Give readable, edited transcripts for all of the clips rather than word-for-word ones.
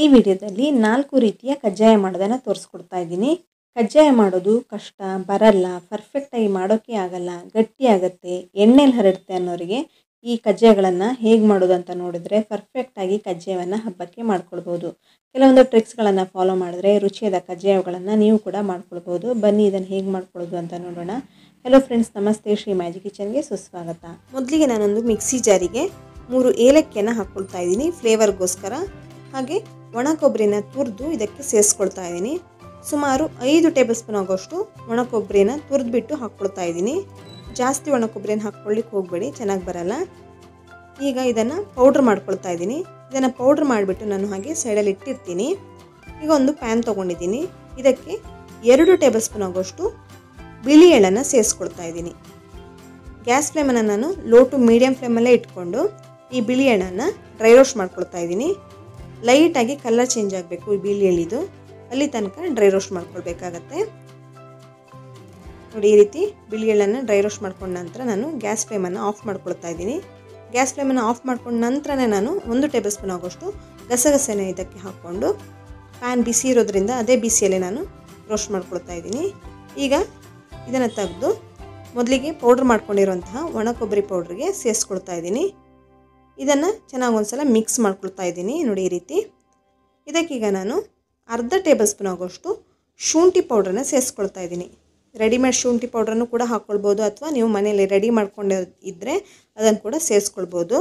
ಈ ವಿಡಿಯೋದಲ್ಲಿ 4 ರೀತಿಯ ಕಜ್ಜಾಯ ಮಾಡೋದನ್ನು ತೋರಿಸ್ಕೊಡ್ತಾ ಇದ್ದೀನಿ. ಕಜ್ಜಾಯ ಮಾಡೋದು ಕಷ್ಟ, ಬರಲ್ಲ, ಪರ್ಫೆಕ್ಟ್ ಆಗಿ ಮಾಡೋಕೆ ಆಗಲ್ಲ, ಗಟ್ಟಿ ಆಗುತ್ತೆ, ಎಣ್ಣೆಲಿ ಹರಡುತ್ತೆ ಅನ್ನೋರಿಗೆ ಈ ಕಜ್ಜಾಯಗಳನ್ನು ಹೇಗೆ ಮಾಡೋದು ಅಂತ ನೋಡಿದ್ರೆ ಪರ್ಫೆಕ್ಟ್ ಆಗಿ ಕಜ್ಜಾಯವನ್ನು ಹಬ್ಬಕ್ಕೆ ಮಾಡ್ಕೊಳ್ಬಹುದು. ಕೆಲವೊಂದು ಟ್ರಿಕ್ಸ್ಗಳನ್ನು ಫಾಲೋ ಮಾಡಿದ್ರೆ ರುಚಿಯಾದ ಕಜ್ಜಾಯಗಳನ್ನು ನೀವು ಕೂಡ ಮಾಡ್ಕೊಳ್ಬಹುದು. ಬನ್ನಿ ಇದನ್ನು ಹೇಗೆ ಮಾಡ್ಕೊಳ್ಳೋದು ಅಂತ ನೋಡೋಣ. ಹಲೋ ಫ್ರೆಂಡ್ಸ್, ನಮಸ್ತೆ. ಶ್ರೀ ಮ್ಯಾಜಿಕ್ ಕಿಚನ್ಗೆ ಸುಸ್ವಾಗತ. ಮೊದಲಿಗೆ ನಾನೊಂದು ಮಿಕ್ಸಿ ಜಾರಿಗೆ 3 ಏಲಕ್ಕಿಯನ್ನು ಹಾಕ್ಕೊಳ್ತಾ ಇದ್ದೀನಿ ಫ್ಲೇವರ್ಗೋಸ್ಕರ. ಹಾಗೆ ಒಣ ಕೊಬ್ಬರಿನ ತುರಿದು ಇದಕ್ಕೆ ಸೇರಿಸ್ಕೊಳ್ತಾ ಇದ್ದೀನಿ. ಸುಮಾರು 5 ಟೇಬಲ್ ಸ್ಪೂನ್ ಆಗೋಷ್ಟು ಒಣ ಕೊಬ್ಬರಿನ ತುರಿದ್ಬಿಟ್ಟು ಹಾಕ್ಕೊಳ್ತಾ ಇದ್ದೀನಿ. ಜಾಸ್ತಿ ಒಣ ಕೊಬ್ಬರಿನ ಹಾಕ್ಕೊಳ್ಳಿಕ್ಕೆ ಹೋಗಬೇಡಿ, ಚೆನ್ನಾಗಿ ಬರಲ್ಲ. ಈಗ ಇದನ್ನು ಪೌಡ್ರ್ ಮಾಡ್ಕೊಳ್ತಾ ಇದ್ದೀನಿ. ಇದನ್ನು ಪೌಡ್ರ್ ಮಾಡಿಬಿಟ್ಟು ನಾನು ಹಾಗೆ ಸೈಡಲ್ಲಿ ಇಟ್ಟಿರ್ತೀನಿ. ಈಗ ಒಂದು ಪ್ಯಾನ್ ತೊಗೊಂಡಿದ್ದೀನಿ. ಇದಕ್ಕೆ 2 ಟೇಬಲ್ ಸ್ಪೂನ್ ಆಗೋಷ್ಟು ಬಿಳಿ ಎಳ್ಳನ್ನು ಸೇರಿಸ್ಕೊಳ್ತಾ ಇದ್ದೀನಿ. ಗ್ಯಾಸ್ ಫ್ಲೇಮನ್ನು ನಾನು ಲೋ ಟು ಮೀಡಿಯಮ್ ಫ್ಲೇಮಲ್ಲೇ ಇಟ್ಕೊಂಡು ಈ ಬಿಳಿ ಎಣ್ಣನ್ನು ಡ್ರೈ ರೋಸ್ಟ್ ಮಾಡ್ಕೊಳ್ತಾ ಇದ್ದೀನಿ. ಲೈಟಾಗಿ ಕಲರ್ ಚೇಂಜ್ ಆಗಬೇಕು ಈ ಬಿಳಿ ಎಳ್ಳಿದು, ಅಲ್ಲಿ ತನಕ ಡ್ರೈ ರೋಸ್ಟ್ ಮಾಡ್ಕೊಳ್ಬೇಕಾಗತ್ತೆ. ನೋಡಿ, ಈ ರೀತಿ ಬಿಳಿ ಎಳ್ಳನ್ನು ಡ್ರೈ ರೋಸ್ಟ್ ಮಾಡ್ಕೊಂಡ ನಂತರ ನಾನು ಗ್ಯಾಸ್ ಫ್ಲೇಮನ್ನು ಆಫ್ ಮಾಡ್ಕೊಳ್ತಾ ಇದ್ದೀನಿ. ಗ್ಯಾಸ್ ಫ್ಲೇಮನ್ನು ಆಫ್ ಮಾಡ್ಕೊಂಡ ನಂತರನೇ ನಾನು 1 ಟೇಬಲ್ ಸ್ಪೂನ್ ಆಗೋಷ್ಟು ಗಸಗಸೆನ ಇದಕ್ಕೆ ಹಾಕ್ಕೊಂಡು ಪ್ಯಾನ್ ಬಿಸಿ ಇರೋದ್ರಿಂದ ಅದೇ ಬಿಸಿಯಲ್ಲೇ ನಾನು ರೋಸ್ಟ್ ಮಾಡ್ಕೊಳ್ತಾ ಇದ್ದೀನಿ. ಈಗ ಇದನ್ನು ತೆಗೆದು ಮೊದಲಿಗೆ ಪೌಡ್ರ್ ಮಾಡ್ಕೊಂಡಿರುವಂತಹ ಒಣ ಕೊಬ್ಬರಿ ಪೌಡ್ರಿಗೆ ಸೇರಿಸ್ಕೊಳ್ತಾ ಇದ್ದೀನಿ. ಇದನ್ನು ಚೆನ್ನಾಗಿ ಒಂದ್ಸಲ ಮಿಕ್ಸ್ ಮಾಡ್ಕೊಳ್ತಾ ಇದ್ದೀನಿ. ನೋಡಿ, ಈ ರೀತಿ. ಇದಕ್ಕೀಗ ನಾನು ಅರ್ಧ ಟೇಬಲ್ ಸ್ಪೂನ್ ಆಗೋಷ್ಟು ಶುಂಠಿ ಪೌಡ್ರನ್ನ ಸೇರಿಸ್ಕೊಳ್ತಾ ಇದ್ದೀನಿ. ರೆಡಿಮೇಡ್ ಶುಂಠಿ ಪೌಡ್ರನ್ನು ಕೂಡ ಹಾಕ್ಕೊಳ್ಬೋದು, ಅಥವಾ ನೀವು ಮನೆಯಲ್ಲಿ ರೆಡಿ ಮಾಡ್ಕೊಂಡಿದ್ದರೆ ಅದನ್ನು ಕೂಡ ಸೇರಿಸ್ಕೊಳ್ಬೋದು.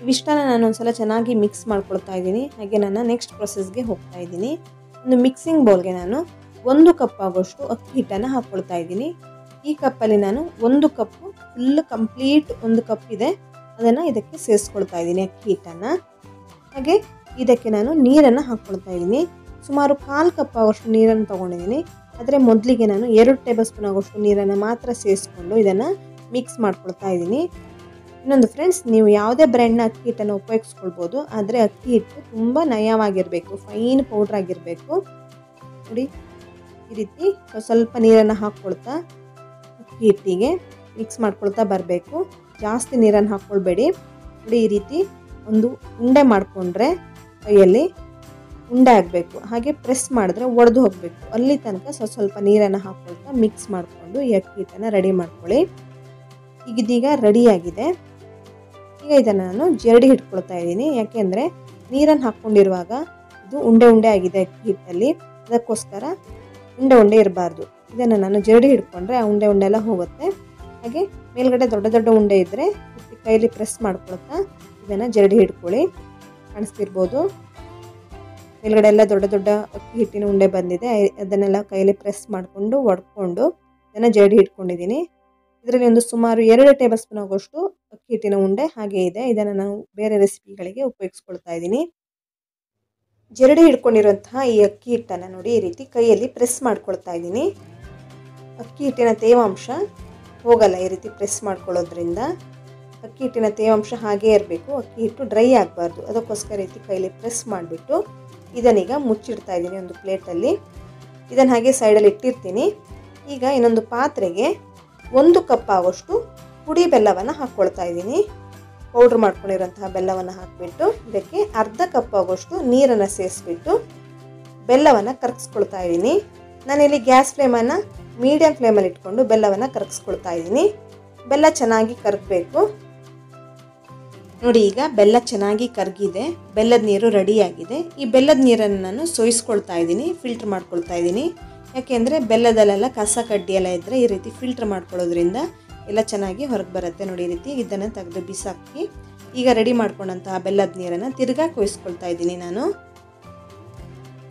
ಇವಿಷ್ಟನ್ನು ನಾನು ಒಂದ್ಸಲ ಚೆನ್ನಾಗಿ ಮಿಕ್ಸ್ ಮಾಡ್ಕೊಳ್ತಾ ಇದ್ದೀನಿ. ಹಾಗೆ ನಾನು ನೆಕ್ಸ್ಟ್ ಪ್ರೊಸೆಸ್ಗೆ ಹೋಗ್ತಾ ಇದ್ದೀನಿ. ಒಂದು ಮಿಕ್ಸಿಂಗ್ ಬೌಲ್ಗೆ ನಾನು 1 ಕಪ್ ಆಗೋಷ್ಟು ಅಕ್ಕಿ ಹಿಟ್ಟನ್ನು ಹಾಕ್ಕೊಳ್ತಾ ಇದ್ದೀನಿ. ಈ ಕಪ್ಪಲ್ಲಿ ನಾನು 1 ಕಪ್ಪು ಫುಲ್ ಕಂಪ್ಲೀಟ್ 1 ಕಪ್ ಇದೆ, ಅದನ್ನು ಇದಕ್ಕೆ ಸೇರಿಸ್ಕೊಳ್ತಾ ಇದ್ದೀನಿ ಅಕ್ಕಿ ಹಿಟ್ಟನ್ನು. ಹಾಗೆ ಇದಕ್ಕೆ ನಾನು ನೀರನ್ನು ಹಾಕ್ಕೊಳ್ತಾ ಇದ್ದೀನಿ. ಸುಮಾರು 1/4 ಕಪ್ ಆಗೋಷ್ಟು ನೀರನ್ನು ತೊಗೊಂಡಿದ್ದೀನಿ. ಆದರೆ ಮೊದಲಿಗೆ ನಾನು 2 ಟೇಬಲ್ ಸ್ಪೂನ್ ಆಗೋಷ್ಟು ನೀರನ್ನು ಮಾತ್ರ ಸೇರಿಸ್ಕೊಂಡು ಇದನ್ನು ಮಿಕ್ಸ್ ಮಾಡ್ಕೊಳ್ತಾ ಇದ್ದೀನಿ. ಇನ್ನೊಂದು ಫ್ರೆಂಡ್ಸ್, ನೀವು ಯಾವುದೇ ಬ್ರ್ಯಾಂಡ್ನ ಅಕ್ಕಿ ಹಿಟ್ಟನ್ನು ಉಪಯೋಗಿಸ್ಕೊಳ್ಬೋದು, ಆದರೆ ಅಕ್ಕಿ ಹಿಟ್ಟು ತುಂಬ ನಯವಾಗಿರಬೇಕು, ಫೈನ್ ಪೌಡ್ರ್ ಆಗಿರಬೇಕು. ನೋಡಿ, ಈ ರೀತಿ ಸ್ವಲ್ಪ ನೀರನ್ನು ಹಾಕ್ಕೊಳ್ತಾ ಅಕ್ಕಿ ಹಿಟ್ಟಿಗೆ ಮಿಕ್ಸ್ ಮಾಡ್ಕೊಳ್ತಾ ಬರಬೇಕು. ಜಾಸ್ತಿ ನೀರನ್ನು ಹಾಕ್ಕೊಳ್ಬೇಡಿ. ನೋಡಿ, ಈ ರೀತಿ ಒಂದು ಉಂಡೆ ಮಾಡಿಕೊಂಡ್ರೆ ಕೈಯಲ್ಲಿ ಉಂಡೆ ಆಗಬೇಕು. ಹಾಗೆ ಪ್ರೆಸ್ ಮಾಡಿದ್ರೆ ಒಡೆದು ಹೋಗಬೇಕು. ಅಲ್ಲಿ ತನಕ ಸ್ವಲ್ಪ ನೀರನ್ನು ಹಾಕ್ಕೊಳ್ತಾ ಮಿಕ್ಸ್ ಮಾಡಿಕೊಂಡು ಈ ಅಕ್ಕಿ ಹಿಟ್ಟನ್ನು ರೆಡಿ ಮಾಡ್ಕೊಳ್ಳಿ. ಇದೀಗ ರೆಡಿಯಾಗಿದೆ. ಈಗ ಇದನ್ನು ನಾನು ಜರಡಿ ಇಟ್ಕೊಳ್ತಾ ಇದ್ದೀನಿ. ಯಾಕೆಂದರೆ ನೀರನ್ನು ಹಾಕ್ಕೊಂಡಿರುವಾಗ ಇದು ಉಂಡೆ ಉಂಡೆ ಆಗಿದೆ ಅಕ್ಕಿ ಹಿಟ್ಟಲ್ಲಿ, ಅದಕ್ಕೋಸ್ಕರ ಉಂಡೆ ಉಂಡೆ ಇರಬಾರ್ದು. ಇದನ್ನು ನಾನು ಜರಡಿ ಹಿಡ್ಕೊಂಡ್ರೆ ಆ ಉಂಡೆ ಉಂಡೆ ಎಲ್ಲ ಹೋಗುತ್ತೆ. ಹಾಗೆ ಮೇಲ್ಗಡೆ ದೊಡ್ಡ ದೊಡ್ಡ ಉಂಡೆ ಇದ್ದರೆ ಕೈಯಲ್ಲಿ ಪ್ರೆಸ್ ಮಾಡ್ಕೊಳ್ತಾ ಇದನ್ನು ಜರಡಿ ಹಿಡ್ಕೊಳ್ಳಿ. ಕಾಣಿಸ್ತಿರ್ಬೋದು, ಮೇಲ್ಗಡೆ ಎಲ್ಲ ದೊಡ್ಡ ದೊಡ್ಡ ಅಕ್ಕಿ ಹಿಟ್ಟಿನ ಉಂಡೆ ಬಂದಿದೆ. ಅದನ್ನೆಲ್ಲ ಕೈಯಲ್ಲಿ ಪ್ರೆಸ್ ಮಾಡಿಕೊಂಡು ಒಡ್ಕೊಂಡು ಇದನ್ನು ಜರಡಿ ಹಿಡ್ಕೊಂಡಿದ್ದೀನಿ. ಇದರಲ್ಲಿ ಒಂದು ಸುಮಾರು 2 ಟೇಬಲ್ ಸ್ಪೂನ್ ಆಗೋಷ್ಟು ಅಕ್ಕಿ ಹಿಟ್ಟಿನ ಉಂಡೆ ಹಾಗೆ ಇದೆ. ಇದನ್ನು ನಾನು ಬೇರೆ ರೆಸಿಪಿಗಳಿಗೆ ಉಪಯೋಗಿಸ್ಕೊಳ್ತಾ ಇದ್ದೀನಿ. ಜರಡಿ ಹಿಡ್ಕೊಂಡಿರುವಂತಹ ಈ ಅಕ್ಕಿ ಹಿಟ್ಟನ್ನು ನೋಡಿ, ಈ ರೀತಿ ಕೈಯಲ್ಲಿ ಪ್ರೆಸ್ ಮಾಡ್ಕೊಳ್ತಾ ಇದ್ದೀನಿ. ಅಕ್ಕಿ ಹಿಟ್ಟಿನ ತೇವಾಂಶ ಹೋಗಲ್ಲ ಈ ರೀತಿ ಪ್ರೆಸ್ ಮಾಡ್ಕೊಳ್ಳೋದ್ರಿಂದ. ಅಕ್ಕಿ ಹಿಟ್ಟಿನ ತೇವಾಂಶ ಹಾಗೇ ಇರಬೇಕು, ಅಕ್ಕಿ ಹಿಟ್ಟು ಡ್ರೈ ಆಗಬಾರ್ದು. ಅದಕ್ಕೋಸ್ಕರ ರೀತಿ ಕೈಯಲ್ಲಿ ಪ್ರೆಸ್ ಮಾಡಿಬಿಟ್ಟು ಇದನ್ನೀಗ ಮುಚ್ಚಿಡ್ತಾ ಇದ್ದೀನಿ ಒಂದು ಪ್ಲೇಟಲ್ಲಿ. ಇದನ್ನು ಹಾಗೆ ಸೈಡಲ್ಲಿ ಇಟ್ಟಿರ್ತೀನಿ. ಈಗ ಇನ್ನೊಂದು ಪಾತ್ರೆಗೆ 1 ಕಪ್ ಆಗೋಷ್ಟು ಪುಡಿ ಬೆಲ್ಲವನ್ನು ಹಾಕ್ಕೊಳ್ತಾ ಇದ್ದೀನಿ. ಪೌಡ್ರ್ ಮಾಡ್ಕೊಂಡಿರೋಂತಹ ಬೆಲ್ಲವನ್ನು ಹಾಕಿಬಿಟ್ಟು ಇದಕ್ಕೆ ಅರ್ಧ ಕಪ್ ಆಗೋಷ್ಟು ನೀರನ್ನು ಸೇರಿಸ್ಬಿಟ್ಟು ಬೆಲ್ಲವನ್ನು ಕರಗಿಸ್ಕೊಳ್ತಾ ಇದ್ದೀನಿ. ನಾನಿಲ್ಲಿ ಗ್ಯಾಸ್ ಫ್ಲೇಮನ್ನು ಮೀಡಿಯಮ್ ಫ್ಲೇಮಲ್ಲಿ ಇಟ್ಕೊಂಡು ಬೆಲ್ಲವನ್ನು ಕರಗಿಸ್ಕೊಳ್ತಾ ಇದ್ದೀನಿ. ಬೆಲ್ಲ ಚೆನ್ನಾಗಿ ಕರಗಬೇಕು. ನೋಡಿ, ಈಗ ಬೆಲ್ಲ ಚೆನ್ನಾಗಿ ಕರಗಿದೆ, ಬೆಲ್ಲದ ನೀರು ರೆಡಿಯಾಗಿದೆ. ಈ ಬೆಲ್ಲದ ನೀರನ್ನು ನಾನು ಸೋಯಿಸ್ಕೊಳ್ತಾ ಇದ್ದೀನಿ, ಫಿಲ್ಟ್ರ್ ಮಾಡ್ಕೊಳ್ತಾ ಇದ್ದೀನಿ. ಯಾಕೆಂದರೆ ಬೆಲ್ಲದಲ್ಲೆಲ್ಲ ಕಸ ಕಡ್ಡಿ ಎಲ್ಲ ಇದ್ದರೆ ಈ ರೀತಿ ಫಿಲ್ಟ್ರ್ ಮಾಡ್ಕೊಳ್ಳೋದ್ರಿಂದ ಎಲ್ಲ ಚೆನ್ನಾಗಿ ಹೊರಗೆ ಬರುತ್ತೆ. ನೋಡಿ, ಈ ರೀತಿ ಇದನ್ನು ತೆಗೆದು ಬಿಸಾಕಿ ಈಗ ರೆಡಿ ಮಾಡ್ಕೊಂಡಂತಹ ಬೆಲ್ಲದ ನೀರನ್ನು ತಿರ್ಗಾ ಕೊಯ್ಸ್ಕೊಳ್ತಾ ಇದ್ದೀನಿ ನಾನು.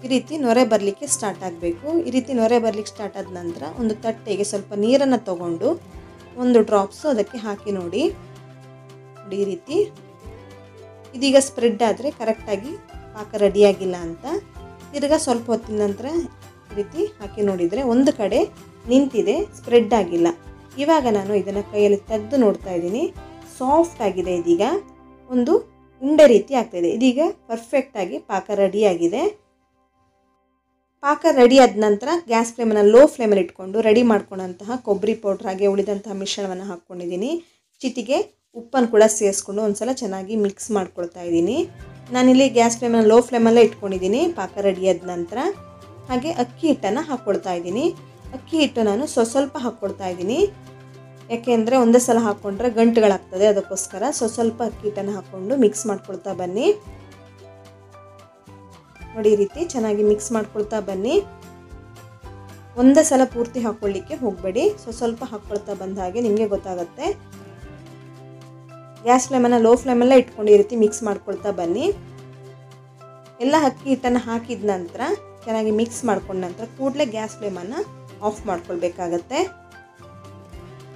ಈ ರೀತಿ ನೊರೆ ಬರಲಿಕ್ಕೆ ಸ್ಟಾರ್ಟ್ ಆಗಬೇಕು. ಈ ರೀತಿ ನೊರೆ ಬರಲಿಕ್ಕೆ ಸ್ಟಾರ್ಟ್ ಆದ ನಂತರ ಒಂದು ತಟ್ಟೆಗೆ ಸ್ವಲ್ಪ ನೀರನ್ನು ತಗೊಂಡು 1 ಡ್ರಾಪ್ಸು ಅದಕ್ಕೆ ಹಾಕಿ ನೋಡಿ. ಈ ರೀತಿ ಇದೀಗ ಸ್ಪ್ರೆಡ್ ಆದರೆ ಕರೆಕ್ಟಾಗಿ ಪಾಕ ರೆಡಿಯಾಗಿಲ್ಲ ಅಂತ. ತಿರ್ಗಾ ಸ್ವಲ್ಪ ಹೊತ್ತಿನ ನಂತರ ಈ ರೀತಿ ಹಾಕಿ ನೋಡಿದರೆ ಒಂದು ಕಡೆ ನಿಂತಿದೆ, ಸ್ಪ್ರೆಡ್ ಆಗಿಲ್ಲ. ಇವಾಗ ನಾನು ಇದನ್ನು ಕೈಯಲ್ಲಿ ತೆಗೆದು ನೋಡ್ತಾ ಇದ್ದೀನಿ, ಸಾಫ್ಟ್ ಆಗಿದೆ. ಇದೀಗ ಒಂದು ಉಂಡೆ ರೀತಿ ಆಗ್ತಾಯಿದೆ. ಇದೀಗ ಪರ್ಫೆಕ್ಟಾಗಿ ಪಾಕ ರೆಡಿಯಾಗಿದೆ. ಪಾಕ ರೆಡಿ ಆದ ನಂತರ ಗ್ಯಾಸ್ ಫ್ಲೇಮನ್ನು ಲೋ ಫ್ಲೇಮಲ್ಲಿ ಇಟ್ಕೊಂಡು ರೆಡಿ ಮಾಡ್ಕೊಂಡಂತಹ ಕೊಬ್ಬರಿ ಪೌಡ್ರ್ ಹಾಗೆ ಉಳಿದಂತಹ ಮಿಶ್ರಣವನ್ನು ಹಾಕ್ಕೊಂಡಿದ್ದೀನಿ. ಚಿಟಿಗೆ ಉಪ್ಪನ್ನು ಕೂಡ ಸೇರಿಸ್ಕೊಂಡು ಒಂದ್ಸಲ ಚೆನ್ನಾಗಿ ಮಿಕ್ಸ್ ಮಾಡ್ಕೊಳ್ತಾ ಇದ್ದೀನಿ. ನಾನಿಲ್ಲಿ ಗ್ಯಾಸ್ ಫ್ಲೇಮನ್ನು ಲೋ ಫ್ಲೇಮಲ್ಲೇ ಇಟ್ಕೊಂಡಿದ್ದೀನಿ ಪಾಕ ರೆಡಿಯಾದ ನಂತರ. ಹಾಗೆ ಅಕ್ಕಿ ಹಿಟ್ಟನ್ನು ಹಾಕ್ಕೊಳ್ತಾ ಇದ್ದೀನಿ. ಅಕ್ಕಿ ಹಿಟ್ಟು ನಾನು ಸ್ವಲ್ಪ ಹಾಕ್ಕೊಳ್ತಾ ಇದ್ದೀನಿ, ಯಾಕೆಂದರೆ ಒಂದೇ ಸಲ ಹಾಕ್ಕೊಂಡ್ರೆ ಗಂಟುಗಳಾಗ್ತದೆ, ಅದಕ್ಕೋಸ್ಕರ ಸ್ವಲ್ಪ ಅಕ್ಕಿ ಹಿಟ್ಟನ್ನು ಹಾಕ್ಕೊಂಡು ಮಿಕ್ಸ್ ಮಾಡ್ಕೊಳ್ತಾ ಬನ್ನಿ. ನೋಡಿ ಈ ರೀತಿ ಚೆನ್ನಾಗಿ ಮಿಕ್ಸ್ ಮಾಡ್ಕೊಳ್ತಾ ಬನ್ನಿ. ಒಂದೇ ಸಲ ಪೂರ್ತಿ ಹಾಕ್ಕೊಳ್ಳಿಕ್ಕೆ ಹೋಗಬೇಡಿ, ಸ್ವಲ್ಪ ಹಾಕ್ಕೊಳ್ತಾ ಬಂದ ಹಾಗೆ ನಿಮಗೆ ಗೊತ್ತಾಗುತ್ತೆ. ಗ್ಯಾಸ್ ಫ್ಲೇಮನ್ನು ಲೋ ಫ್ಲೇಮಲ್ಲೇ ಇಟ್ಕೊಂಡು ಈ ರೀತಿ ಮಿಕ್ಸ್ ಮಾಡ್ಕೊಳ್ತಾ ಬನ್ನಿ. ಎಲ್ಲ ಅಕ್ಕಿ ಹಿಟ್ಟನ್ನು ಹಾಕಿದ ನಂತರ ಚೆನ್ನಾಗಿ ಮಿಕ್ಸ್ ಮಾಡ್ಕೊಂಡ ನಂತರ ಕೂಡಲೇ ಗ್ಯಾಸ್ ಫ್ಲೇಮನ್ನು ಆಫ್ ಮಾಡ್ಕೊಳ್ಬೇಕಾಗತ್ತೆ.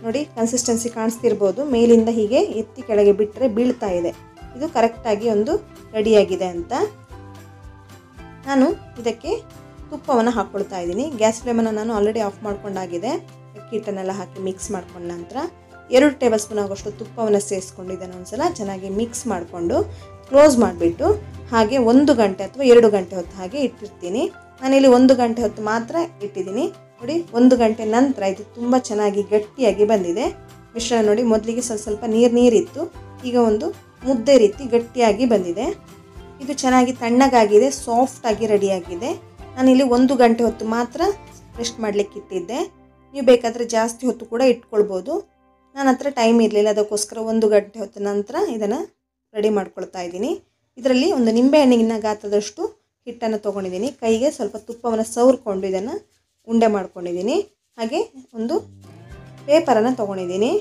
ನೋಡಿ ಕನ್ಸಿಸ್ಟೆನ್ಸಿ ಕಾಣಿಸ್ತಿರ್ಬೋದು, ಮೇಲಿಂದ ಹೀಗೆ ಎತ್ತಿ ಕೆಳಗೆ ಬಿಟ್ಟರೆ ಬೀಳ್ತಾ ಇದೆ. ಇದು ಕರೆಕ್ಟಾಗಿ ಒಂದು ರೆಡಿಯಾಗಿದೆ ಅಂತ. ನಾನು ಇದಕ್ಕೆ ತುಪ್ಪವನ್ನು ಹಾಕ್ಕೊಳ್ತಾ ಇದ್ದೀನಿ. ಗ್ಯಾಸ್ ಫ್ಲೇಮನ್ನು ನಾನು ಆಲ್ರೆಡಿ ಆಫ್ ಮಾಡ್ಕೊಂಡಾಗಿದೆ. ಅಕ್ಕಿ ಹಿಟ್ಟನ್ನೆಲ್ಲ ಹಾಕಿ ಮಿಕ್ಸ್ ಮಾಡ್ಕೊಂಡ ನಂತರ 2 ಟೇಬಲ್ ಸ್ಪೂನ್ ಆಗೋಷ್ಟು ತುಪ್ಪವನ್ನು ಸೇರಿಸ್ಕೊಂಡು ಇದನ್ನು ಒಂದ್ಸಲ ಚೆನ್ನಾಗಿ ಮಿಕ್ಸ್ ಮಾಡಿಕೊಂಡು ಕ್ಲೋಸ್ ಮಾಡಿಬಿಟ್ಟು ಹಾಗೆ 1 ಗಂಟೆ ಅಥವಾ 2 ಗಂಟೆ ಹೊತ್ತು ಹಾಗೆ ಇಟ್ಟಿರ್ತೀನಿ. ನಾನಿಲ್ಲಿ 1 ಗಂಟೆ ಹೊತ್ತು ಮಾತ್ರ ಇಟ್ಟಿದ್ದೀನಿ. ನೋಡಿ 1 ಗಂಟೆ ನಂತರ ಇದು ತುಂಬ ಚೆನ್ನಾಗಿ ಗಟ್ಟಿಯಾಗಿ ಬಂದಿದೆ. ಮಿಶ್ರಣ ನೋಡಿ, ಮೊದಲಿಗೆ ಸ್ವಲ್ಪ ನೀರಿತ್ತು, ಈಗ ಒಂದು ಮುದ್ದೆ ರೀತಿ ಗಟ್ಟಿಯಾಗಿ ಬಂದಿದೆ. ಇದು ಚೆನ್ನಾಗಿ ತಣ್ಣಗಾಗಿದೆ, ಸಾಫ್ಟಾಗಿ ರೆಡಿಯಾಗಿದೆ. ನಾನಿಲ್ಲಿ 1 ಗಂಟೆ ಹೊತ್ತು ಮಾತ್ರ ರೆಸ್ಟ್ ಮಾಡಲಿಕ್ಕೆ ಇಟ್ಟಿದ್ದೆ. ನೀವು ಬೇಕಾದರೆ ಜಾಸ್ತಿ ಹೊತ್ತು ಕೂಡ ಇಟ್ಕೊಳ್ಬೋದು. ನನ್ನ ಹತ್ರ ಟೈಮ್ ಇರಲಿಲ್ಲ, ಅದಕ್ಕೋಸ್ಕರ 1 ಗಂಟೆ ಹೊತ್ತು ನಂತರ ಇದನ್ನು ರೆಡಿ ಮಾಡ್ಕೊಳ್ತಾ ಇದ್ದೀನಿ. ಇದರಲ್ಲಿ ಒಂದು ನಿಂಬೆಹಣ್ಣಿನ ಗಾತ್ರದಷ್ಟು ಹಿಟ್ಟನ್ನು ತೊಗೊಂಡಿದ್ದೀನಿ. ಕೈಗೆ ಸ್ವಲ್ಪ ತುಪ್ಪವನ್ನು ಸವರ್ಕೊಂಡು ಇದನ್ನು ಉಂಡೆ ಮಾಡ್ಕೊಂಡಿದ್ದೀನಿ. ಹಾಗೆ ಒಂದು ಪೇಪರನ್ನು ತೊಗೊಂಡಿದ್ದೀನಿ,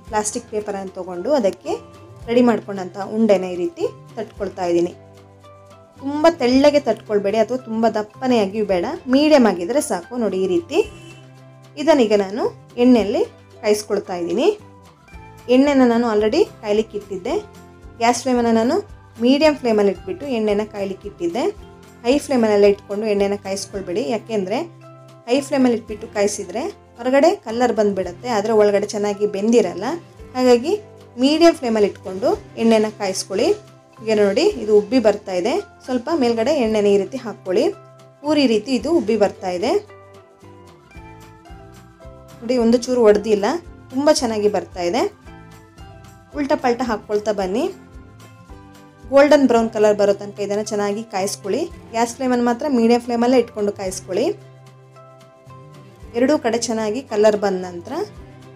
ಪ್ಲಾಸ್ಟಿಕ್ ಪೇಪರನ್ನು ತೊಗೊಂಡು ಅದಕ್ಕೆ ರೆಡಿ ಮಾಡ್ಕೊಂಡಂಥ ಉಂಡೆನ ಈ ರೀತಿ ತಟ್ಕೊಳ್ತಾ ಇದ್ದೀನಿ. ತುಂಬ ತೆಳ್ಳಗೆ ತಟ್ಕೊಳ್ಬೇಡಿ ಅಥವಾ ತುಂಬ ದಪ್ಪನೆಯಾಗಿಯೂ ಬೇಡ, ಮೀಡಿಯಮ್ ಆಗಿದ್ದರೆ ಸಾಕು. ನೋಡಿ ಈ ರೀತಿ ಇದನ್ನೀಗ ನಾನು ಎಣ್ಣೆಯಲ್ಲಿ ಕಾಯಿಸ್ಕೊಳ್ತಾ ಇದ್ದೀನಿ. ಎಣ್ಣೆನ ನಾನು ಆಲ್ರೆಡಿ ಕಾಯ್ಲಿಕ್ಕೆ ಇಟ್ಟಿದ್ದೆ. ಗ್ಯಾಸ್ ಫ್ಲೇಮನ್ನು ನಾನು ಮೀಡಿಯಮ್ ಫ್ಲೇಮಲ್ಲಿ ಇಟ್ಬಿಟ್ಟು ಎಣ್ಣೆನ ಕಾಯ್ಲಿಕ್ಕೆ ಇಟ್ಟಿದ್ದೆ. ಹೈ ಫ್ಲೇಮಲ್ಲೆಲ್ಲ ಇಟ್ಕೊಂಡು ಎಣ್ಣೆನ ಕಾಯಿಸ್ಕೊಳ್ಬೇಡಿ, ಯಾಕೆಂದರೆ ಹೈ ಫ್ಲೇಮಲ್ಲಿ ಇಟ್ಬಿಟ್ಟು ಕಾಯಿಸಿದರೆ ಹೊರಗಡೆ ಕಲರ್ ಬಂದುಬಿಡುತ್ತೆ, ಆದರೆ ಒಳಗಡೆ ಚೆನ್ನಾಗಿ ಬೆಂದಿರಲ್ಲ. ಹಾಗಾಗಿ ಮೀಡಿಯಮ್ ಫ್ಲೇಮಲ್ಲಿ ಇಟ್ಕೊಂಡು ಎಣ್ಣೆನ ಕಾಯಿಸ್ಕೊಳ್ಳಿ. ಈಗ ನೋಡಿ ಇದು ಉಬ್ಬಿ ಬರ್ತಾ ಇದೆ. ಸ್ವಲ್ಪ ಮೇಲ್ಗಡೆ ಎಣ್ಣೆನ ಈ ರೀತಿ ಹಾಕ್ಕೊಳ್ಳಿ. ಪೂರಿ ರೀತಿ ಇದು ಉಬ್ಬಿ ಬರ್ತಾ ಇದೆ. ನೋಡಿ ಒಂದು ಚೂರು ಒಡೆದಿಲ್ಲ, ತುಂಬ ಚೆನ್ನಾಗಿ ಬರ್ತಾ ಇದೆ. ಉಲ್ಟಾ ಪಲ್ಟಾ ಹಾಕ್ಕೊಳ್ತಾ ಬನ್ನಿ. ಗೋಲ್ಡನ್ ಬ್ರೌನ್ ಕಲರ್ ಬರೋ ತನಕ ಇದನ್ನು ಚೆನ್ನಾಗಿ ಕಾಯಿಸ್ಕೊಳ್ಳಿ. ಗ್ಯಾಸ್ ಫ್ಲೇಮನ್ನು ಮಾತ್ರ ಮೀಡಿಯಮ್ ಫ್ಲೇಮಲ್ಲೇ ಇಟ್ಕೊಂಡು ಕಾಯಿಸ್ಕೊಳ್ಳಿ. ಎರಡೂ ಕಡೆ ಚೆನ್ನಾಗಿ ಕಲರ್ ಬಂದ ನಂತರ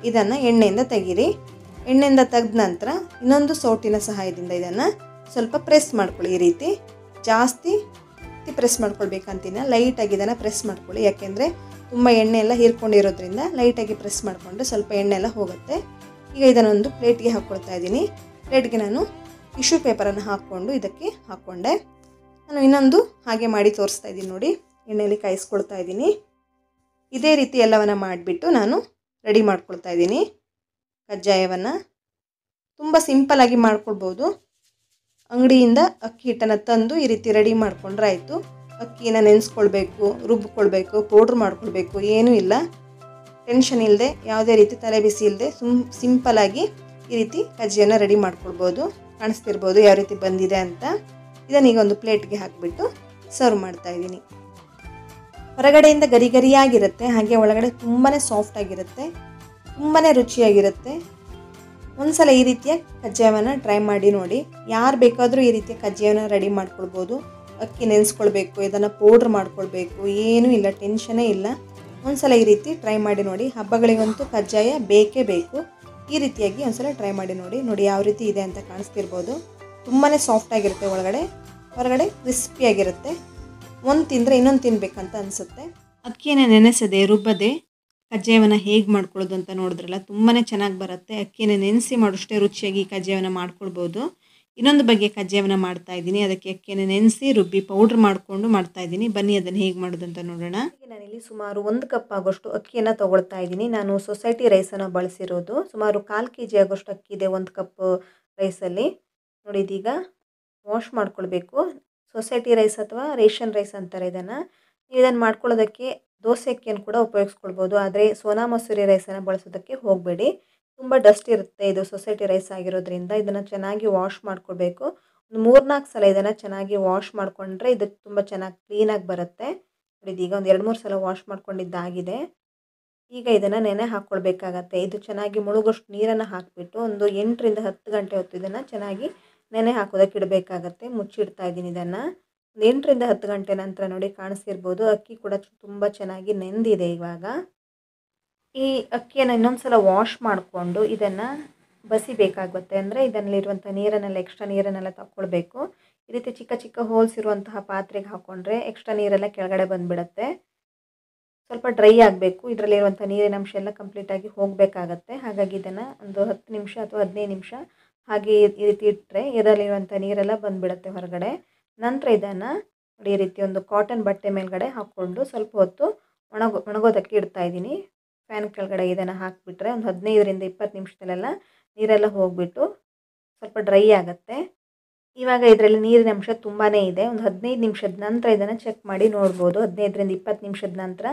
ಇದನ್ನು ಎಣ್ಣೆಯಿಂದ ತೆಗೀರಿ. ಎಣ್ಣೆಯಿಂದ ತೆಗೆದ ನಂತರ ಇನ್ನೊಂದು ಸೌಟಿನ ಸಹಾಯದಿಂದ ಇದನ್ನು ಸ್ವಲ್ಪ ಪ್ರೆಸ್ ಮಾಡ್ಕೊಳ್ಳಿ. ಈ ರೀತಿ ಜಾಸ್ತಿ ಪ್ರೆಸ್ ಮಾಡ್ಕೊಳ್ಬೇಕಂತಿನ, ಲೈಟಾಗಿ ಇದನ್ನು ಪ್ರೆಸ್ ಮಾಡ್ಕೊಳ್ಳಿ. ಯಾಕೆಂದರೆ ತುಂಬ ಎಣ್ಣೆ ಎಲ್ಲ ಹೀರ್ಕೊಂಡಿರೋದ್ರಿಂದ ಲೈಟಾಗಿ ಪ್ರೆಸ್ ಮಾಡಿಕೊಂಡ್ರೆ ಸ್ವಲ್ಪ ಎಣ್ಣೆ ಎಲ್ಲ ಹೋಗುತ್ತೆ. ಈಗ ಇದನ್ನೊಂದು ಪ್ಲೇಟ್ಗೆ ಹಾಕ್ಕೊಳ್ತಾ ಇದ್ದೀನಿ. ಪ್ಲೇಟ್ಗೆ ನಾನು ಟಿಶ್ಯೂ ಪೇಪರನ್ನು ಹಾಕ್ಕೊಂಡು ಇದಕ್ಕೆ ಹಾಕ್ಕೊಂಡೆ. ನಾನು ಇನ್ನೊಂದು ಹಾಗೆ ಮಾಡಿ ತೋರಿಸ್ತಾ ಇದ್ದೀನಿ. ನೋಡಿ ಎಣ್ಣೆಯಲ್ಲಿ ಕಾಯಿಸ್ಕೊಳ್ತಾ ಇದ್ದೀನಿ. ಇದೇ ರೀತಿ ಎಲ್ಲವನ್ನು ಮಾಡಿಬಿಟ್ಟು ನಾನು ರೆಡಿ ಮಾಡ್ಕೊಳ್ತಾ ಇದ್ದೀನಿ ಕಜ್ಜಾಯವನ್ನು. ತುಂಬ ಸಿಂಪಲ್ಲಾಗಿ ಮಾಡ್ಕೊಳ್ಬೋದು. ಅಂಗಡಿಯಿಂದ ಅಕ್ಕಿ ಹಿಟ್ಟನ್ನು ತಂದು ಈ ರೀತಿ ರೆಡಿ ಮಾಡ್ಕೊಂಡ್ರೆ ಆಯಿತು. ಅಕ್ಕಿನ ನೆನೆಸ್ಕೊಳ್ಬೇಕು, ರುಬ್ಬಿಕೊಳ್ಬೇಕು, ಪೌಡ್ರ್ ಮಾಡ್ಕೊಳ್ಬೇಕು, ಏನೂ ಇಲ್ಲ. ಟೆನ್ಷನ್ ಇಲ್ಲದೆ, ಯಾವುದೇ ರೀತಿ ತಲೆ ಬಿಸಿ ಇಲ್ಲದೆ ಸಿಂಪಲ್ಲಾಗಿ ಈ ರೀತಿ ಕಜ್ಜಿಯನ್ನು ರೆಡಿ ಮಾಡ್ಕೊಳ್ಬೋದು. ಕಾಣಿಸ್ತಿರ್ಬೋದು ಯಾವ ರೀತಿ ಬಂದಿದೆ ಅಂತ. ಇದನ್ನೀಗ ಒಂದು ಪ್ಲೇಟ್ಗೆ ಹಾಕಿಬಿಟ್ಟು ಸರ್ವ್ ಮಾಡ್ತಾ ಇದ್ದೀನಿ. ಹೊರಗಡೆಯಿಂದ ಗರಿ ಗರಿಯಾಗಿರುತ್ತೆ, ಹಾಗೆ ಒಳಗಡೆ ತುಂಬಾ ಸಾಫ್ಟಾಗಿರುತ್ತೆ, ತುಂಬಾ ರುಚಿಯಾಗಿರುತ್ತೆ. ಒಂದ್ಸಲ ಈ ರೀತಿಯ ಕಜ್ಜಾಯವನ್ನು ಟ್ರೈ ಮಾಡಿ ನೋಡಿ. ಯಾರು ಬೇಕಾದರೂ ಈ ರೀತಿಯ ಕಜ್ಜಾಯವನ್ನು ರೆಡಿ ಮಾಡ್ಕೊಳ್ಬೋದು. ಅಕ್ಕಿ ನೆನೆಸ್ಕೊಳ್ಬೇಕು, ಇದನ್ನು ಪೌಡ್ರ್ ಮಾಡ್ಕೊಳ್ಬೇಕು, ಏನೂ ಇಲ್ಲ, ಟೆನ್ಷನೇ ಇಲ್ಲ. ಒಂದ್ಸಲ ಈ ರೀತಿ ಟ್ರೈ ಮಾಡಿ ನೋಡಿ. ಹಬ್ಬಗಳಿಗಂತೂ ಕಜ್ಜಾಯ ಬೇಕೇ ಬೇಕು. ಈ ರೀತಿಯಾಗಿ ಒಂದ್ಸಲ ಟ್ರೈ ಮಾಡಿ ನೋಡಿ. ನೋಡಿ ಯಾವ ರೀತಿ ಇದೆ ಅಂತ ಕಾಣಿಸ್ತಿರ್ಬೋದು. ತುಂಬಾ ಸಾಫ್ಟಾಗಿರುತ್ತೆ, ಒಳಗಡೆ ಹೊರಗಡೆ ಕ್ರಿಸ್ಪಿಯಾಗಿರುತ್ತೆ. ಒಂದು ತಿಂದರೆ ಇನ್ನೊಂದು ತಿನ್ನಬೇಕಂತ ಅನಿಸುತ್ತೆ. ಅಕ್ಕಿಯನ್ನು ನೆನೆಸದೆ ರುಬ್ಬದೆ ಕಜ್ಜಾಯವನ್ನು ಹೇಗೆ ಮಾಡ್ಕೊಳ್ಳೋದು ಅಂತ ನೋಡಿದ್ರಲ್ಲ, ತುಂಬಾ ಚೆನ್ನಾಗಿ ಬರುತ್ತೆ. ಅಕ್ಕಿಯನ್ನು ನೆನೆಸಿ ಮಾಡೋಷ್ಟೇ ರುಚಿಯಾಗಿ ಕಜ್ಜಾಯವನ್ನು ಮಾಡ್ಕೊಳ್ಬೋದು. ಇನ್ನೊಂದು ಬಗೆಯ ಕಜ್ಜಾಯವನ್ನು ಮಾಡ್ತಾ ಇದ್ದೀನಿ. ಅದಕ್ಕೆ ಅಕ್ಕಿಯನ್ನು ನೆನೆಸಿ ರುಬ್ಬಿ ಪೌಡ್ರ್ ಮಾಡಿಕೊಂಡು ಮಾಡ್ತಾ ಇದ್ದೀನಿ. ಬನ್ನಿ ಅದನ್ನು ಹೇಗೆ ಮಾಡೋದು ಅಂತ ನೋಡೋಣ. ನಾನಿಲ್ಲಿ ಸುಮಾರು 1 ಕಪ್ ಆಗೋಷ್ಟು ಅಕ್ಕಿಯನ್ನು ತೊಗೊಳ್ತಾ ಇದ್ದೀನಿ. ನಾನು ಸೊಸೈಟಿ ರೈಸನ್ನು ಬಳಸಿರೋದು. ಸುಮಾರು 1/4 kg ಆಗೋಷ್ಟು ಅಕ್ಕಿ ಇದೆ 1 ಕಪ್ ರೈಸಲ್ಲಿ. ನೋಡಿ ಇದೀಗ ವಾಶ್ ಮಾಡ್ಕೊಳ್ಬೇಕು. ಸೊಸೈಟಿ ರೈಸ್ ಅಥವಾ ರೇಷನ್ ರೈಸ್ ಅಂತಾರೆ ಇದನ್ನು. ನೀವು ಇದನ್ನು ಮಾಡ್ಕೊಳ್ಳೋದಕ್ಕೆ ದೋಸೆ ಅಕ್ಕಿಯನ್ನು ಕೂಡ ಉಪಯೋಗಿಸ್ಕೊಳ್ಬೋದು, ಆದರೆ ಸೋನಾ ಮಸೂರಿ ರೈಸನ್ನು ಬಳಸೋದಕ್ಕೆ ಹೋಗಬೇಡಿ. ತುಂಬ ಡಸ್ಟ್ ಇರುತ್ತೆ ಇದು ಸೊಸೈಟಿ ರೈಸ್ ಆಗಿರೋದ್ರಿಂದ. ಇದನ್ನು ಚೆನ್ನಾಗಿ ವಾಶ್ ಮಾಡ್ಕೊಳ್ಬೇಕು. ಒಂದು 3-4 ಸಲ ಇದನ್ನು ಚೆನ್ನಾಗಿ ವಾಶ್ ಮಾಡಿಕೊಂಡ್ರೆ ಇದು ತುಂಬ ಚೆನ್ನಾಗಿ ಕ್ಲೀನಾಗಿ ಬರುತ್ತೆ. ಇದೀಗ ಒಂದು 2-3 ಸಲ ವಾಶ್ ಮಾಡ್ಕೊಂಡಿದ್ದಾಗಿದೆ. ಈಗ ಇದನ್ನು ನೆನೆ ಹಾಕ್ಕೊಳ್ಬೇಕಾಗತ್ತೆ. ಇದು ಚೆನ್ನಾಗಿ ಮುಳುಗೋಷ್ಟು ನೀರನ್ನು ಹಾಕಿಬಿಟ್ಟು ಒಂದು 8ರಿಂದ 10 ಗಂಟೆ ಹೊತ್ತು ಇದನ್ನು ಚೆನ್ನಾಗಿ ನೆನೆ ಹಾಕೋದಕ್ಕೆ ಇಡಬೇಕಾಗತ್ತೆ. ಮುಚ್ಚಿಡ್ತಾ ಇದ್ದೀನಿ ಇದನ್ನು. ಒಂದು 8ರಿಂದ 10 ಗಂಟೆ ನಂತರ ನೋಡಿ ಕಾಣಿಸ್ತಿರ್ಬೋದು, ಅಕ್ಕಿ ಕೂಡ ತುಂಬ ಚೆನ್ನಾಗಿ ನೆಂದಿದೆ. ಇವಾಗ ಈ ಅಕ್ಕಿಯನ್ನು ಇನ್ನೊಂದು ಸಲ ವಾಶ್ ಮಾಡಿಕೊಂಡು ಇದನ್ನು ಬಸಿಬೇಕಾಗುತ್ತೆ. ಅಂದರೆ ಇದರಲ್ಲಿರುವಂಥ ನೀರನ್ನೆಲ್ಲ ಎಕ್ಸ್ಟ್ರಾ ನೀರನ್ನೆಲ್ಲ ತಗೊಳ್ಬೇಕು. ಈ ರೀತಿ ಚಿಕ್ಕ ಚಿಕ್ಕ ಹೋಲ್ಸ್ ಇರುವಂತಹ ಪಾತ್ರೆಗೆ ಹಾಕ್ಕೊಂಡ್ರೆ ಎಕ್ಸ್ಟ್ರಾ ನೀರೆಲ್ಲ ಕೆಳಗಡೆ ಬಂದುಬಿಡುತ್ತೆ. ಸ್ವಲ್ಪ ಡ್ರೈ ಆಗಬೇಕು, ಇದರಲ್ಲಿರುವಂಥ ನೀರಿನ ಅಂಶ ಎಲ್ಲ ಕಂಪ್ಲೀಟಾಗಿ ಹೋಗಬೇಕಾಗತ್ತೆ. ಹಾಗಾಗಿ ಇದನ್ನು ಒಂದು 10 ನಿಮಿಷ ಅಥವಾ 15 ನಿಮಿಷ ಹಾಗೆ ಈ ರೀತಿ ಇಟ್ಟರೆ ಇದರಲ್ಲಿರುವಂಥ ನೀರೆಲ್ಲ ಬಂದುಬಿಡುತ್ತೆ ಹೊರಗಡೆ. ನಂತರ ಇದನ್ನು ನೋಡಿ ಈ ರೀತಿ ಒಂದು ಕಾಟನ್ ಬಟ್ಟೆ ಮೇಲ್ಗಡೆ ಹಾಕ್ಕೊಂಡು ಸ್ವಲ್ಪ ಹೊತ್ತು ಒಣಗೋದಕ್ಕೆ ಇಡ್ತಾಯಿದ್ದೀನಿ. ಫ್ಯಾನ್ ಕೆಳಗಡೆ ಇದನ್ನು ಹಾಕಿಬಿಟ್ರೆ ಒಂದು 15ರಿಂದ 20 ನಿಮಿಷದಲ್ಲೆಲ್ಲ ನೀರೆಲ್ಲ ಹೋಗಿಬಿಟ್ಟು ಸ್ವಲ್ಪ ಡ್ರೈ ಆಗುತ್ತೆ. ಇವಾಗ ಇದರಲ್ಲಿ ನೀರಿನ ಅಂಶ ತುಂಬಾ ಇದೆ. ಒಂದು 15 ನಿಮಿಷದ ನಂತರ ಇದನ್ನು ಚೆಕ್ ಮಾಡಿ ನೋಡ್ಬೋದು. 15ರಿಂದ 20 ನಿಮಿಷದ ನಂತರ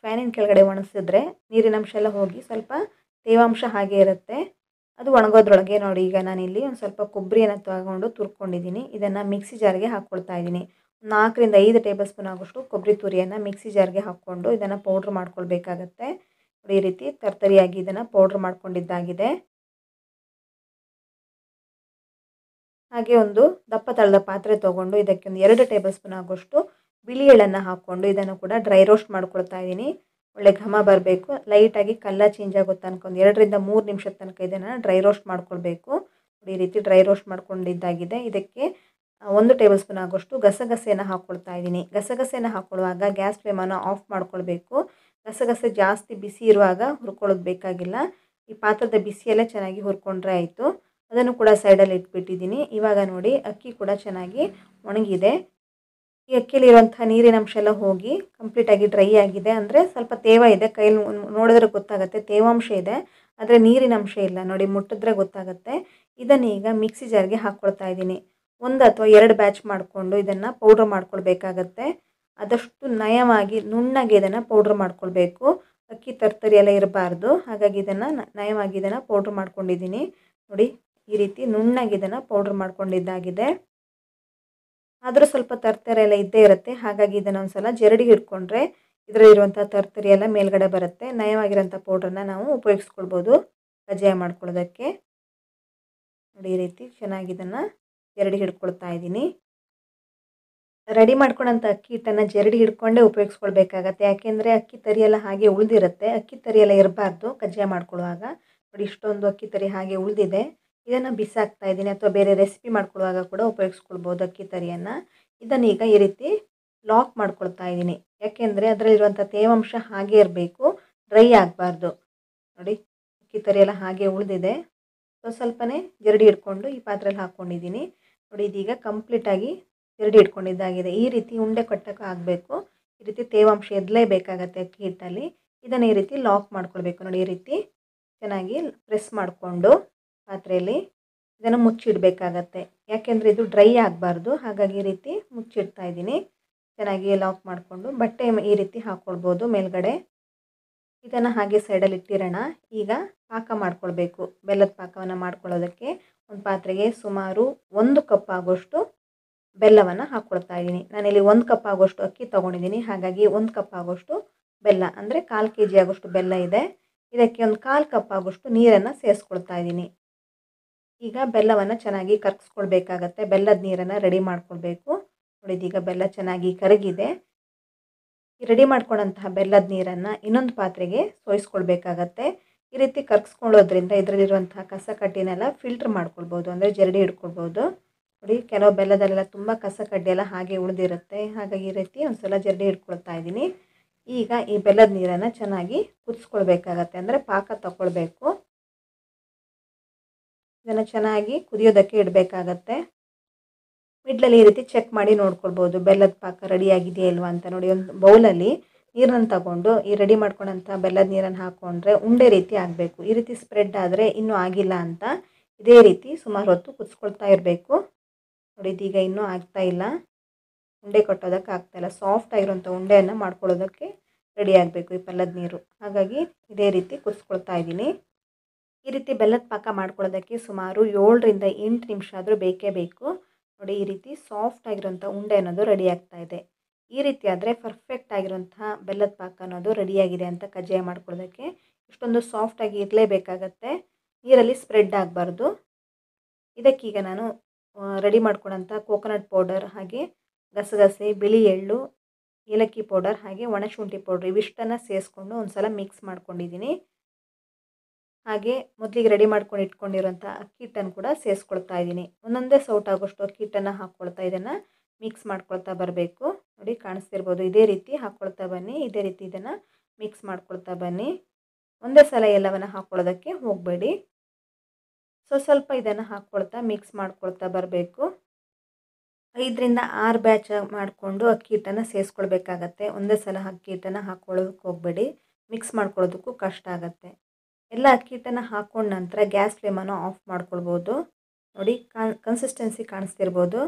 ಫ್ಯಾನಿನ ಕೆಳಗಡೆ ಒಣಗಿಸಿದ್ರೆ ನೀರಿನ ಅಂಶ ಎಲ್ಲ ಹೋಗಿ ಸ್ವಲ್ಪ ತೇವಾಂಶ ಹಾಗೆ ಇರುತ್ತೆ. ಅದು ಒಣಗೋದ್ರೊಳಗೆ ನೋಡಿ ಈಗ ನಾನಿಲ್ಲಿ ಒಂದು ಸ್ವಲ್ಪ ಕೊಬ್ಬರಿಯನ್ನು ತಗೊಂಡು ತುರ್ಕೊಂಡಿದ್ದೀನಿ. ಇದನ್ನು ಮಿಕ್ಸಿ ಜಾರ್ಗೆ ಹಾಕ್ಕೊಳ್ತಾ ಇದ್ದೀನಿ. 4ರಿಂದ 5 ಟೇಬಲ್ ಸ್ಪೂನ್ ಆಗೋಷ್ಟು ಕೊಬ್ಬರಿ ತುರಿಯನ್ನು ಮಿಕ್ಸಿ ಜಾರ್ಗೆ ಹಾಕ್ಕೊಂಡು ಇದನ್ನು ಪೌಡ್ರ್ ಮಾಡ್ಕೊಳ್ಬೇಕಾಗತ್ತೆ. ಈ ರೀತಿ ತರ್ತರಿಯಾಗಿ ಇದನ್ನು ಪೌಡ್ರ್ ಮಾಡ್ಕೊಂಡಿದ್ದಾಗಿದೆ. ಹಾಗೆ ಒಂದು ದಪ್ಪ ತಳದ ಪಾತ್ರೆ ತೊಗೊಂಡು ಇದಕ್ಕೆ ಒಂದು 2 ಟೇಬಲ್ ಸ್ಪೂನ್ ಆಗೋಷ್ಟು ಬಿಳಿ ಎಳ್ಳನ್ನು ಹಾಕ್ಕೊಂಡು ಇದನ್ನು ಕೂಡ ಡ್ರೈ ರೋಸ್ಟ್ ಮಾಡ್ಕೊಳ್ತಾ ಇದ್ದೀನಿ. ಒಳ್ಳೆ ಘಮ ಬರಬೇಕು. ಲೈಟಾಗಿ ಕಲರ್ ಚೇಂಜ್ ಆಗೋ ತನಕ ಒಂದು 2ರಿಂದ 3 ನಿಮಿಷದ ತನಕ ಇದನ್ನು ಡ್ರೈ ರೋಸ್ಟ್ ಮಾಡ್ಕೊಳ್ಬೇಕು. ಈ ರೀತಿ ಡ್ರೈ ರೋಸ್ಟ್ ಮಾಡ್ಕೊಂಡಿದ್ದಾಗಿದೆ. ಇದಕ್ಕೆ 1 ಟೇಬಲ್ ಸ್ಪೂನ್ ಆಗೋಷ್ಟು ಗಸಗಸೆಯನ್ನು ಹಾಕ್ಕೊಳ್ತಾ ಇದ್ದೀನಿ. ಗಸಗಸೆಯನ್ನು ಹಾಕ್ಕೊಳ್ಳುವಾಗ ಗ್ಯಾಸ್ ಫ್ಲೇಮನ್ನು ಆಫ್ ಮಾಡ್ಕೊಳ್ಬೇಕು. ಗಸಗಸೆ ಜಾಸ್ತಿ ಬಿಸಿ ಇರುವಾಗ ಹುರ್ಕೊಳ್ಳೋದು ಬೇಕಾಗಿಲ್ಲ. ಈ ಪಾತ್ರದ ಬಿಸಿಯಲ್ಲೇ ಚೆನ್ನಾಗಿ ಹುರ್ಕೊಂಡ್ರೆ ಆಯಿತು. ಅದನ್ನು ಕೂಡ ಸೈಡಲ್ಲಿ ಇಟ್ಬಿಟ್ಟಿದ್ದೀನಿ. ಇವಾಗ ನೋಡಿ ಅಕ್ಕಿ ಕೂಡ ಚೆನ್ನಾಗಿ ಒಣಗಿದೆ. ಈ ಅಕ್ಕಿಯಲ್ಲಿರುವಂಥ ನೀರಿನ ಅಂಶ ಎಲ್ಲ ಹೋಗಿ ಕಂಪ್ಲೀಟಾಗಿ ಡ್ರೈ ಆಗಿದೆ. ಅಂದರೆ ಸ್ವಲ್ಪ ತೇವ ಇದೆ, ಕೈಯಲ್ಲಿ ನೋಡಿದ್ರೆ ಗೊತ್ತಾಗುತ್ತೆ ತೇವಾಂಶ ಇದೆ, ಆದರೆ ನೀರಿನ ಅಂಶ ಇಲ್ಲ. ನೋಡಿ ಮುಟ್ಟಿದ್ರೆ ಗೊತ್ತಾಗುತ್ತೆ. ಇದನ್ನು ಈಗ ಮಿಕ್ಸಿ ಜಾರ್ಗೆ ಹಾಕ್ಕೊಳ್ತಾ ಇದ್ದೀನಿ. 1 ಅಥವಾ 2 ಬ್ಯಾಚ್ ಮಾಡಿಕೊಂಡು ಇದನ್ನು ಪೌಡ್ರ್ ಮಾಡ್ಕೊಳ್ಬೇಕಾಗತ್ತೆ. ಆದಷ್ಟು ನಯವಾಗಿ ನುಣ್ಣಗೆ ಇದನ್ನು ಪೌಡ್ರ್ ಮಾಡ್ಕೊಳ್ಬೇಕು. ಅಕ್ಕಿ ತರ್ತರಿ ಎಲ್ಲ ಇರಬಾರ್ದು. ಹಾಗಾಗಿ ಇದನ್ನು ನಯವಾಗಿ ಇದನ್ನು ಪೌಡ್ರ್ ಮಾಡ್ಕೊಂಡಿದ್ದೀನಿ. ನೋಡಿ ಈ ರೀತಿ ನುಣ್ಣಗೆ ಇದನ್ನು ಪೌಡ್ರ್ ಮಾಡ್ಕೊಂಡಿದ್ದಾಗಿದೆ. ಆದರೂ ಸ್ವಲ್ಪ ತರ್ತರಿ ಎಲ್ಲ ಇದ್ದೇ ಇರುತ್ತೆ. ಹಾಗಾಗಿ ಇದನ್ನು ಒಂದು ಸಲ ಜರಡಿ ಹಿಡ್ಕೊಂಡ್ರೆ ಇದರಲ್ಲಿರುವಂಥ ತರ್ತರಿ ಎಲ್ಲ ಮೇಲ್ಗಡೆ ಬರುತ್ತೆ. ನಯವಾಗಿರೋಂಥ ಪೌಡ್ರನ್ನ ನಾವು ಉಪಯೋಗಿಸ್ಕೊಳ್ಬೋದು ಕಜ್ಜಾಯ ಮಾಡ್ಕೊಳ್ಳೋದಕ್ಕೆ. ನೋಡಿ ಈ ರೀತಿ ಚೆನ್ನಾಗಿ ಇದನ್ನು ಜರಡಿ ಹಿಡ್ಕೊಳ್ತಾ ಇದ್ದೀನಿ. ರೆಡಿ ಮಾಡ್ಕೊಳ್ಳೋಂಥ ಅಕ್ಕಿ ಹಿಟ್ಟನ್ನು ಜರಡಿ ಹಿಡ್ಕೊಂಡೇ ಉಪಯೋಗಿಸ್ಕೊಳ್ಬೇಕಾಗತ್ತೆ. ಯಾಕೆಂದರೆ ಅಕ್ಕಿ ತರಿ ಎಲ್ಲ ಹಾಗೆ ಉಳಿದಿರುತ್ತೆ. ಅಕ್ಕಿ ತರಿ ಎಲ್ಲ ಇರಬಾರ್ದು ಕಜ್ಜಾಯ ಮಾಡ್ಕೊಳ್ಳುವಾಗ. ನೋಡಿ ಇಷ್ಟೊಂದು ಅಕ್ಕಿ ತರಿ ಹಾಗೆ ಉಳಿದಿದೆ. ಇದನ್ನು ಬಿಸಾಕ್ತಾ ಇದ್ದೀನಿ, ಅಥವಾ ಬೇರೆ ರೆಸಿಪಿ ಮಾಡ್ಕೊಳ್ಳುವಾಗ ಕೂಡ ಉಪಯೋಗಿಸ್ಕೊಳ್ಬೋದು ಅಕ್ಕಿ ತರಿಯನ್ನು. ಇದನ್ನು ಈಗ ಈ ರೀತಿ ಲಾಕ್ ಮಾಡ್ಕೊಳ್ತಾ ಇದ್ದೀನಿ. ಯಾಕೆಂದರೆ ಅದರಲ್ಲಿರುವಂಥ ತೇವಾಂಶ ಹಾಗೆ ಇರಬೇಕು, ಡ್ರೈ ಆಗಬಾರ್ದು. ನೋಡಿ ಅಕ್ಕಿ ತರಿ ಎಲ್ಲ ಹಾಗೆ ಉಳಿದಿದೆ. ಸ್ವಲ್ಪನೇ ಜರಡಿ ಹಿಡ್ಕೊಂಡು ಈ ಪಾತ್ರೆಯಲ್ಲಿ ಹಾಕ್ಕೊಂಡಿದ್ದೀನಿ. ನೋಡಿ ಇದೀಗ ಕಂಪ್ಲೀಟಾಗಿ ಜರಡಿ ಹಿಡ್ಕೊಂಡಿದ್ದಾಗಿದೆ. ಈ ರೀತಿ ಉಂಡೆ ಕಟ್ಟಕ್ಕೆ ಆಗಬೇಕು. ಈ ರೀತಿ ತೇವಾಂಶ ಎದಲೇಬೇಕಾಗತ್ತೆ ಅಕ್ಕಿ ಹಿಟ್ಟಲ್ಲಿ. ಇದನ್ನು ಈ ರೀತಿ ಲಾಕ್ ಮಾಡ್ಕೊಳ್ಬೇಕು. ನೋಡಿ ಈ ರೀತಿ ಚೆನ್ನಾಗಿ ಪ್ರೆಸ್ ಮಾಡಿಕೊಂಡು ಪಾತ್ರೆಯಲ್ಲಿ ಇದನ್ನು ಮುಚ್ಚಿಡಬೇಕಾಗತ್ತೆ. ಯಾಕೆಂದರೆ ಇದು ಡ್ರೈ ಆಗಬಾರ್ದು. ಹಾಗಾಗಿ ಈ ರೀತಿ ಮುಚ್ಚಿಡ್ತಾ ಇದ್ದೀನಿ. ಚೆನ್ನಾಗಿ ಲಾಕ್ ಮಾಡಿಕೊಂಡು ಬಟ್ಟೆ ಈ ರೀತಿ ಹಾಕ್ಕೊಳ್ಬೋದು ಮೇಲ್ಗಡೆ. ಇದನ್ನು ಹಾಗೆ ಸೈಡಲ್ಲಿ ಇಟ್ಟಿರೋಣ. ಈಗ ಪಾಕ ಮಾಡ್ಕೊಳ್ಬೇಕು. ಬೆಲ್ಲದ ಪಾಕವನ್ನು ಮಾಡ್ಕೊಳ್ಳೋದಕ್ಕೆ ಒಂದು ಪಾತ್ರೆಗೆ ಸುಮಾರು 1 ಕಪ್ ಆಗೋಷ್ಟು ಬೆಲ್ಲವನ್ನು ಹಾಕ್ಕೊಳ್ತಾ ಇದ್ದೀನಿ. ನಾನಿಲ್ಲಿ 1 ಕಪ್ ಆಗೋಷ್ಟು ಅಕ್ಕಿ ತೊಗೊಂಡಿದ್ದೀನಿ. ಹಾಗಾಗಿ 1 ಕಪ್ ಆಗೋಷ್ಟು ಬೆಲ್ಲ, ಅಂದರೆ 1/4 kg ಆಗೋಷ್ಟು ಬೆಲ್ಲ ಇದೆ. ಇದಕ್ಕೆ ಒಂದು 1/4 ಕಪ್ ಆಗೋಷ್ಟು ನೀರನ್ನು ಸೇರಿಸ್ಕೊಳ್ತಾ ಇದ್ದೀನಿ. ಈಗ ಬೆಲ್ಲವನ್ನು ಚೆನ್ನಾಗಿ ಕರಗಿಸ್ಕೊಳ್ಬೇಕಾಗತ್ತೆ. ಬೆಲ್ಲದ ನೀರನ್ನು ರೆಡಿ ಮಾಡ್ಕೊಳ್ಬೇಕು. ನೋಡಿ ಇದೀಗ ಬೆಲ್ಲ ಚೆನ್ನಾಗಿ ಕರಗಿದೆ. ಈ ರೆಡಿ ಮಾಡ್ಕೊಂಡಂತಹ ಬೆಲ್ಲದ ನೀರನ್ನು ಇನ್ನೊಂದು ಪಾತ್ರೆಗೆ ಸೋಯಿಸ್ಕೊಳ್ಬೇಕಾಗತ್ತೆ. ಈ ರೀತಿ ಕರಗಿಸ್ಕೊಳ್ಳೋದ್ರಿಂದ ಇದರಲ್ಲಿರುವಂತಹ ಕಸ ಕಡ್ಡಿನೆಲ್ಲ ಫಿಲ್ಟ್ರ್ ಮಾಡ್ಕೊಳ್ಬೋದು, ಅಂದರೆ ಜರಡಿ ಹಿಡ್ಕೊಳ್ಬೋದು. ನೋಡಿ ಕೆಲವು ಬೆಲ್ಲದಲ್ಲೆಲ್ಲ ತುಂಬ ಕಸ ಕಡ್ಡಿ ಎಲ್ಲ ಹಾಗೆ ಉಳಿದಿರುತ್ತೆ. ಹಾಗಾಗಿ ಈ ರೀತಿ ಒಂದು ಸಲ ಜರಡಿ ಹಿಡ್ಕೊಳ್ತಾ ಇದ್ದೀನಿ. ಈಗ ಈ ಬೆಲ್ಲದ ನೀರನ್ನು ಚೆನ್ನಾಗಿ ಕುದಿಸ್ಕೊಳ್ಬೇಕಾಗತ್ತೆ, ಅಂದರೆ ಪಾಕ ತಗೊಳ್ಬೇಕು. ಇದನ್ನು ಚೆನ್ನಾಗಿ ಕುದಿಯೋದಕ್ಕೆ ಇಡಬೇಕಾಗತ್ತೆ. ಮಿಡ್ಲಲ್ಲಿ ಈ ರೀತಿ ಚೆಕ್ ಮಾಡಿ ನೋಡ್ಕೊಳ್ಬೋದು ಬೆಲ್ಲದ ಪಾಕ ರೆಡಿಯಾಗಿದೆಯಾ ಇಲ್ವಾ ಅಂತ. ನೋಡಿ ಒಂದು ಬೌಲಲ್ಲಿ ನೀರನ್ನು ತಗೊಂಡು ಈ ರೆಡಿ ಮಾಡ್ಕೊಂಡಂಥ ಬೆಲ್ಲದ ನೀರನ್ನು ಹಾಕ್ಕೊಂಡ್ರೆ ಉಂಡೆ ರೀತಿ ಆಗಬೇಕು. ಈ ರೀತಿ ಸ್ಪ್ರೆಡ್ ಆದರೆ ಇನ್ನೂ ಆಗಿಲ್ಲ ಅಂತ. ಇದೇ ರೀತಿ ಸುಮಾರು ಹೊತ್ತು ಕುದಿಸ್ಕೊಳ್ತಾ ಇರಬೇಕು. ನೋಡಿ ಇದೀಗ ಇನ್ನೂ ಆಗ್ತಾ ಇಲ್ಲ, ಉಂಡೆ ಕಟ್ಟೋದಕ್ಕೆ ಆಗ್ತಾಯಿಲ್ಲ. ಸಾಫ್ಟ್ ಆಗಿರೋಂಥ ಉಂಡೆಯನ್ನು ಮಾಡ್ಕೊಳ್ಳೋದಕ್ಕೆ ರೆಡಿ ಆಗಬೇಕು ಈ ಬೆಲ್ಲದ ನೀರು. ಹಾಗಾಗಿ ಇದೇ ರೀತಿ ಕುದಿಸ್ಕೊಳ್ತಾ ಇದ್ದೀನಿ. ಈ ರೀತಿ ಬೆಲ್ಲದ ಪಾಕ ಮಾಡ್ಕೊಳ್ಳೋದಕ್ಕೆ ಸುಮಾರು 7ರಿಂದ 8 ನಿಮಿಷ ಆದರೂ ಬೇಕೇ ಬೇಕು. ನೋಡಿ ಈ ರೀತಿ ಸಾಫ್ಟ್ ಆಗಿರೋಂಥ ಉಂಡೆ ಅನ್ನೋದು ರೆಡಿ ಆಗ್ತಾ ಇದೆ. ಈ ರೀತಿ ಆದರೆ ಪರ್ಫೆಕ್ಟ್ ಆಗಿರೋಂತಹ ಬೆಲ್ಲದ ಪಾಕ ಅನ್ನೋದು ರೆಡಿಯಾಗಿದೆ ಅಂತ ಕಜ್ಜಾಯ ಮಾಡ್ಕೊಳ್ಳೋದಕ್ಕೆ. ಇಷ್ಟೊಂದು ಸಾಫ್ಟಾಗಿ ಇರಲೇಬೇಕಾಗತ್ತೆ, ನೀರಲ್ಲಿ ಸ್ಪ್ರೆಡ್ ಆಗಬಾರ್ದು. ಇದಕ್ಕೀಗ ನಾನು ರೆಡಿ ಮಾಡ್ಕೊಂಡಂಥ ಕೋಕೋನಟ್ ಪೌಡರ್, ಹಾಗೆ ಗಸಗಸೆ, ಬಿಳಿ ಎಳ್ಳು, ಏಲಕ್ಕಿ ಪೌಡರ್, ಹಾಗೆ ಒಣಶುಂಠಿ ಪೌಡ್ರ್ ಇವಿಷ್ಟನ್ನು ಸೇರಿಸ್ಕೊಂಡು ಒಂದು ಸಲ ಮಿಕ್ಸ್ ಮಾಡ್ಕೊಂಡಿದ್ದೀನಿ. ಹಾಗೆ ಮೊದಲಿಗೆ ರೆಡಿ ಮಾಡ್ಕೊಂಡು ಇಟ್ಕೊಂಡಿರೋಂಥ ಅಕ್ಕಿ ಹಿಟ್ಟನ್ನು ಕೂಡ ಸೇರಿಸ್ಕೊಳ್ತಾ ಇದ್ದೀನಿ. ಒಂದೊಂದೇ ಸೌಟ್ ಆಗೋಷ್ಟು ಅಕ್ಕಿ ಹಿಟ್ಟನ್ನು ಹಾಕ್ಕೊಳ್ತಾ ಇದನ್ನು ಮಿಕ್ಸ್ ಮಾಡ್ಕೊಳ್ತಾ ಬರಬೇಕು. ನೋಡಿ ಕಾಣಿಸ್ತಿರ್ಬೋದು, ಇದೇ ರೀತಿ ಹಾಕ್ಕೊಳ್ತಾ ಬನ್ನಿ. ಇದೇ ರೀತಿ ಇದನ್ನು ಮಿಕ್ಸ್ ಮಾಡ್ಕೊಳ್ತಾ ಬನ್ನಿ. ಒಂದೇ ಸಲ ಎಲ್ಲವನ್ನು ಹಾಕ್ಕೊಳ್ಳೋದಕ್ಕೆ ಹೋಗಬೇಡಿ. ಸ್ವಲ್ಪ ಇದನ್ನು ಹಾಕ್ಕೊಳ್ತಾ ಮಿಕ್ಸ್ ಮಾಡ್ಕೊಳ್ತಾ ಬರಬೇಕು. 5ರಿಂದ 6 ಬ್ಯಾಚ್ ಮಾಡಿಕೊಂಡು ಅಕ್ಕಿ ಹಿಟ್ಟನ್ನು ಸೇರಿಸ್ಕೊಳ್ಬೇಕಾಗತ್ತೆ. ಒಂದೇ ಸಲ ಅಕ್ಕಿ ಹಿಟ್ಟನ್ನು ಹಾಕ್ಕೊಳ್ಳೋದಕ್ಕೆ ಹೋಗಬೇಡಿ, ಮಿಕ್ಸ್ ಮಾಡ್ಕೊಳ್ಳೋದಕ್ಕೂ ಕಷ್ಟ ಆಗುತ್ತೆ. ಎಲ್ಲ ಅಕ್ಕಿ ಹಿಟ್ಟನ್ನು ಹಾಕ್ಕೊಂಡ ನಂತರ ಗ್ಯಾಸ್ ಫ್ಲೇಮನ್ನು ಆಫ್ ಮಾಡ್ಕೊಳ್ಬೋದು. ನೋಡಿ ಕನ್ಸಿಸ್ಟೆನ್ಸಿ ಕಾಣಿಸ್ತಿರ್ಬೋದು,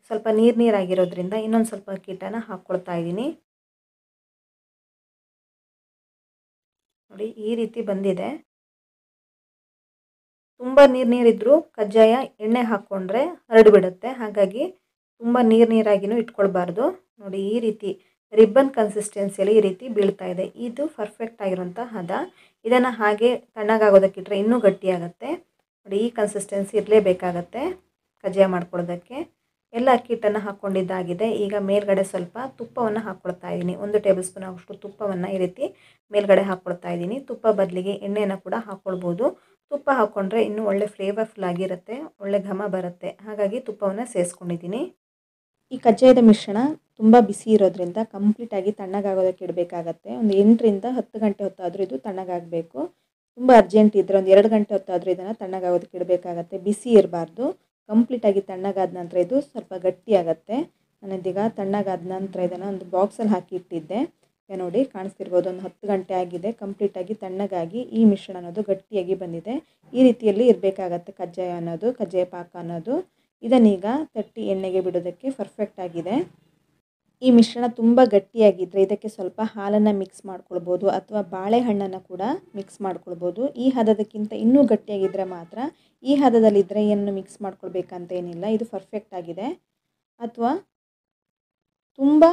ಸ್ವಲ್ಪ ನೀರಾಗಿರೋದ್ರಿಂದ ಇನ್ನೊಂದು ಸ್ವಲ್ಪ ಅಕ್ಕಿ ಹಿಟ್ಟನ್ನು ಹಾಕ್ಕೊಳ್ತಾ ಇದ್ದೀನಿ. ನೋಡಿ ಈ ರೀತಿ ಬಂದಿದೆ. ತುಂಬ ನೀರಿದ್ರೂ ಕಜ್ಜಾಯ ಎಣ್ಣೆ ಹಾಕ್ಕೊಂಡ್ರೆ ಹರಡಿಬಿಡುತ್ತೆ. ಹಾಗಾಗಿ ತುಂಬ ನೀರಾಗಿನೂ ಇಟ್ಕೊಳ್ಬಾರ್ದು. ನೋಡಿ ಈ ರೀತಿ ರಿಬ್ಬನ್ ಕನ್ಸಿಸ್ಟೆನ್ಸಿಯಲ್ಲಿ ಈ ರೀತಿ ಬೀಳ್ತಾ ಇದೆ. ಇದು ಪರ್ಫೆಕ್ಟ್ ಆಗಿರೋಂಥ ಹದ. ಇದನ್ನು ಹಾಗೆ ತಣ್ಣಗಾಗೋದಕ್ಕಿಟ್ರೆ ಇನ್ನೂ ಗಟ್ಟಿಯಾಗುತ್ತೆ. ನೋಡಿ ಈ ಕನ್ಸಿಸ್ಟೆನ್ಸಿ ಇರಲೇಬೇಕಾಗತ್ತೆ ಕಜ್ಜಾಯ ಮಾಡ್ಕೊಳ್ಳೋದಕ್ಕೆ. ಎಲ್ಲ ಅಕ್ಕಿ ಹಿಟ್ಟನ್ನು ಹಾಕ್ಕೊಂಡಿದ್ದಾಗಿದೆ. ಈಗ ಮೇಲ್ಗಡೆ ಸ್ವಲ್ಪ ತುಪ್ಪವನ್ನು ಹಾಕ್ಕೊಳ್ತಾ ಇದ್ದೀನಿ. 1 ಟೇಬಲ್ ಸ್ಪೂನ್ ಆಗೋಷ್ಟು ತುಪ್ಪವನ್ನು ಈ ರೀತಿ ಮೇಲ್ಗಡೆ ಹಾಕ್ಕೊಳ್ತಾ ಇದ್ದೀನಿ. ತುಪ್ಪ ಬದಲಿಗೆ ಎಣ್ಣೆಯನ್ನು ಕೂಡ ಹಾಕ್ಕೊಳ್ಬೋದು. ತುಪ್ಪ ಹಾಕ್ಕೊಂಡ್ರೆ ಇನ್ನೂ ಒಳ್ಳೆ ಫ್ಲೇವರ್ಫುಲ್ ಆಗಿರುತ್ತೆ, ಒಳ್ಳೆ ಘಮ ಬರುತ್ತೆ. ಹಾಗಾಗಿ ತುಪ್ಪವನ್ನು ಸೇರಿಸ್ಕೊಂಡಿದ್ದೀನಿ. ಈ ಕಜ್ಜಾಯದ ಮಿಶ್ರಣ ತುಂಬ ಬಿಸಿ ಇರೋದ್ರಿಂದ ಕಂಪ್ಲೀಟಾಗಿ ತಣ್ಣಗಾಗೋದಕ್ಕೆ ಇಡಬೇಕಾಗತ್ತೆ. ಒಂದು 8ರಿಂದ 10 ಗಂಟೆ ಹೊತ್ತಾದರೂ ಇದು ತಣ್ಣಗಾಗಬೇಕು. ತುಂಬ ಅರ್ಜೆಂಟ್ ಇದ್ದರೆ ಒಂದು 2 ಗಂಟೆ ಹೊತ್ತಾದರೂ ಇದನ್ನು ತಣ್ಣಗಾಗೋದಕ್ಕೆ ಇಡಬೇಕಾಗತ್ತೆ. ಬಿಸಿ ಇರಬಾರ್ದು. ಕಂಪ್ಲೀಟಾಗಿ ತಣ್ಣಗಾದ ನಂತರ ಇದು ಸ್ವಲ್ಪ ಗಟ್ಟಿಯಾಗತ್ತೆ. ನಾನು ಇದೀಗ ತಣ್ಣಗಾದ ನಂತರ ಇದನ್ನು ಒಂದು ಬಾಕ್ಸಲ್ಲಿ ಹಾಕಿ ಇಟ್ಟಿದ್ದೆ. ಈಗ ನೋಡಿ ಕಾಣಿಸ್ತಿರ್ಬೋದು, ಒಂದು 10 ಗಂಟೆ ಆಗಿದೆ. ಕಂಪ್ಲೀಟಾಗಿ ತಣ್ಣಗಾಗಿ ಈ ಮಿಶ್ರಣ ಅನ್ನೋದು ಗಟ್ಟಿಯಾಗಿ ಬಂದಿದೆ. ಈ ರೀತಿಯಲ್ಲಿ ಇರಬೇಕಾಗತ್ತೆ ಕಜ್ಜಾಯ ಅನ್ನೋದು, ಕಜ್ಜಾಯ ಪಾಕ ಅನ್ನೋದು. ಇದನ್ನೀಗ ತಟ್ಟಿ ಎಣ್ಣೆಗೆ ಬಿಡೋದಕ್ಕೆ ಪರ್ಫೆಕ್ಟ್ ಆಗಿದೆ. ಈ ಮಿಶ್ರಣ ತುಂಬ ಗಟ್ಟಿಯಾಗಿದ್ದರೆ ಇದಕ್ಕೆ ಸ್ವಲ್ಪ ಹಾಲನ್ನು ಮಿಕ್ಸ್ ಮಾಡ್ಕೊಳ್ಬೋದು, ಅಥವಾ ಬಾಳೆಹಣ್ಣನ್ನು ಕೂಡ ಮಿಕ್ಸ್ ಮಾಡ್ಕೊಳ್ಬೋದು. ಈ ಹದದಕ್ಕಿಂತ ಇನ್ನೂ ಗಟ್ಟಿಯಾಗಿದ್ದರೆ ಮಾತ್ರ, ಈ ಹದದಲ್ಲಿದ್ದರೆ ಏನು ಮಿಕ್ಸ್ ಮಾಡ್ಕೊಳ್ಬೇಕಂತ ಏನಿಲ್ಲ, ಇದು ಪರ್ಫೆಕ್ಟ್ ಆಗಿದೆ. ಅಥವಾ ತುಂಬ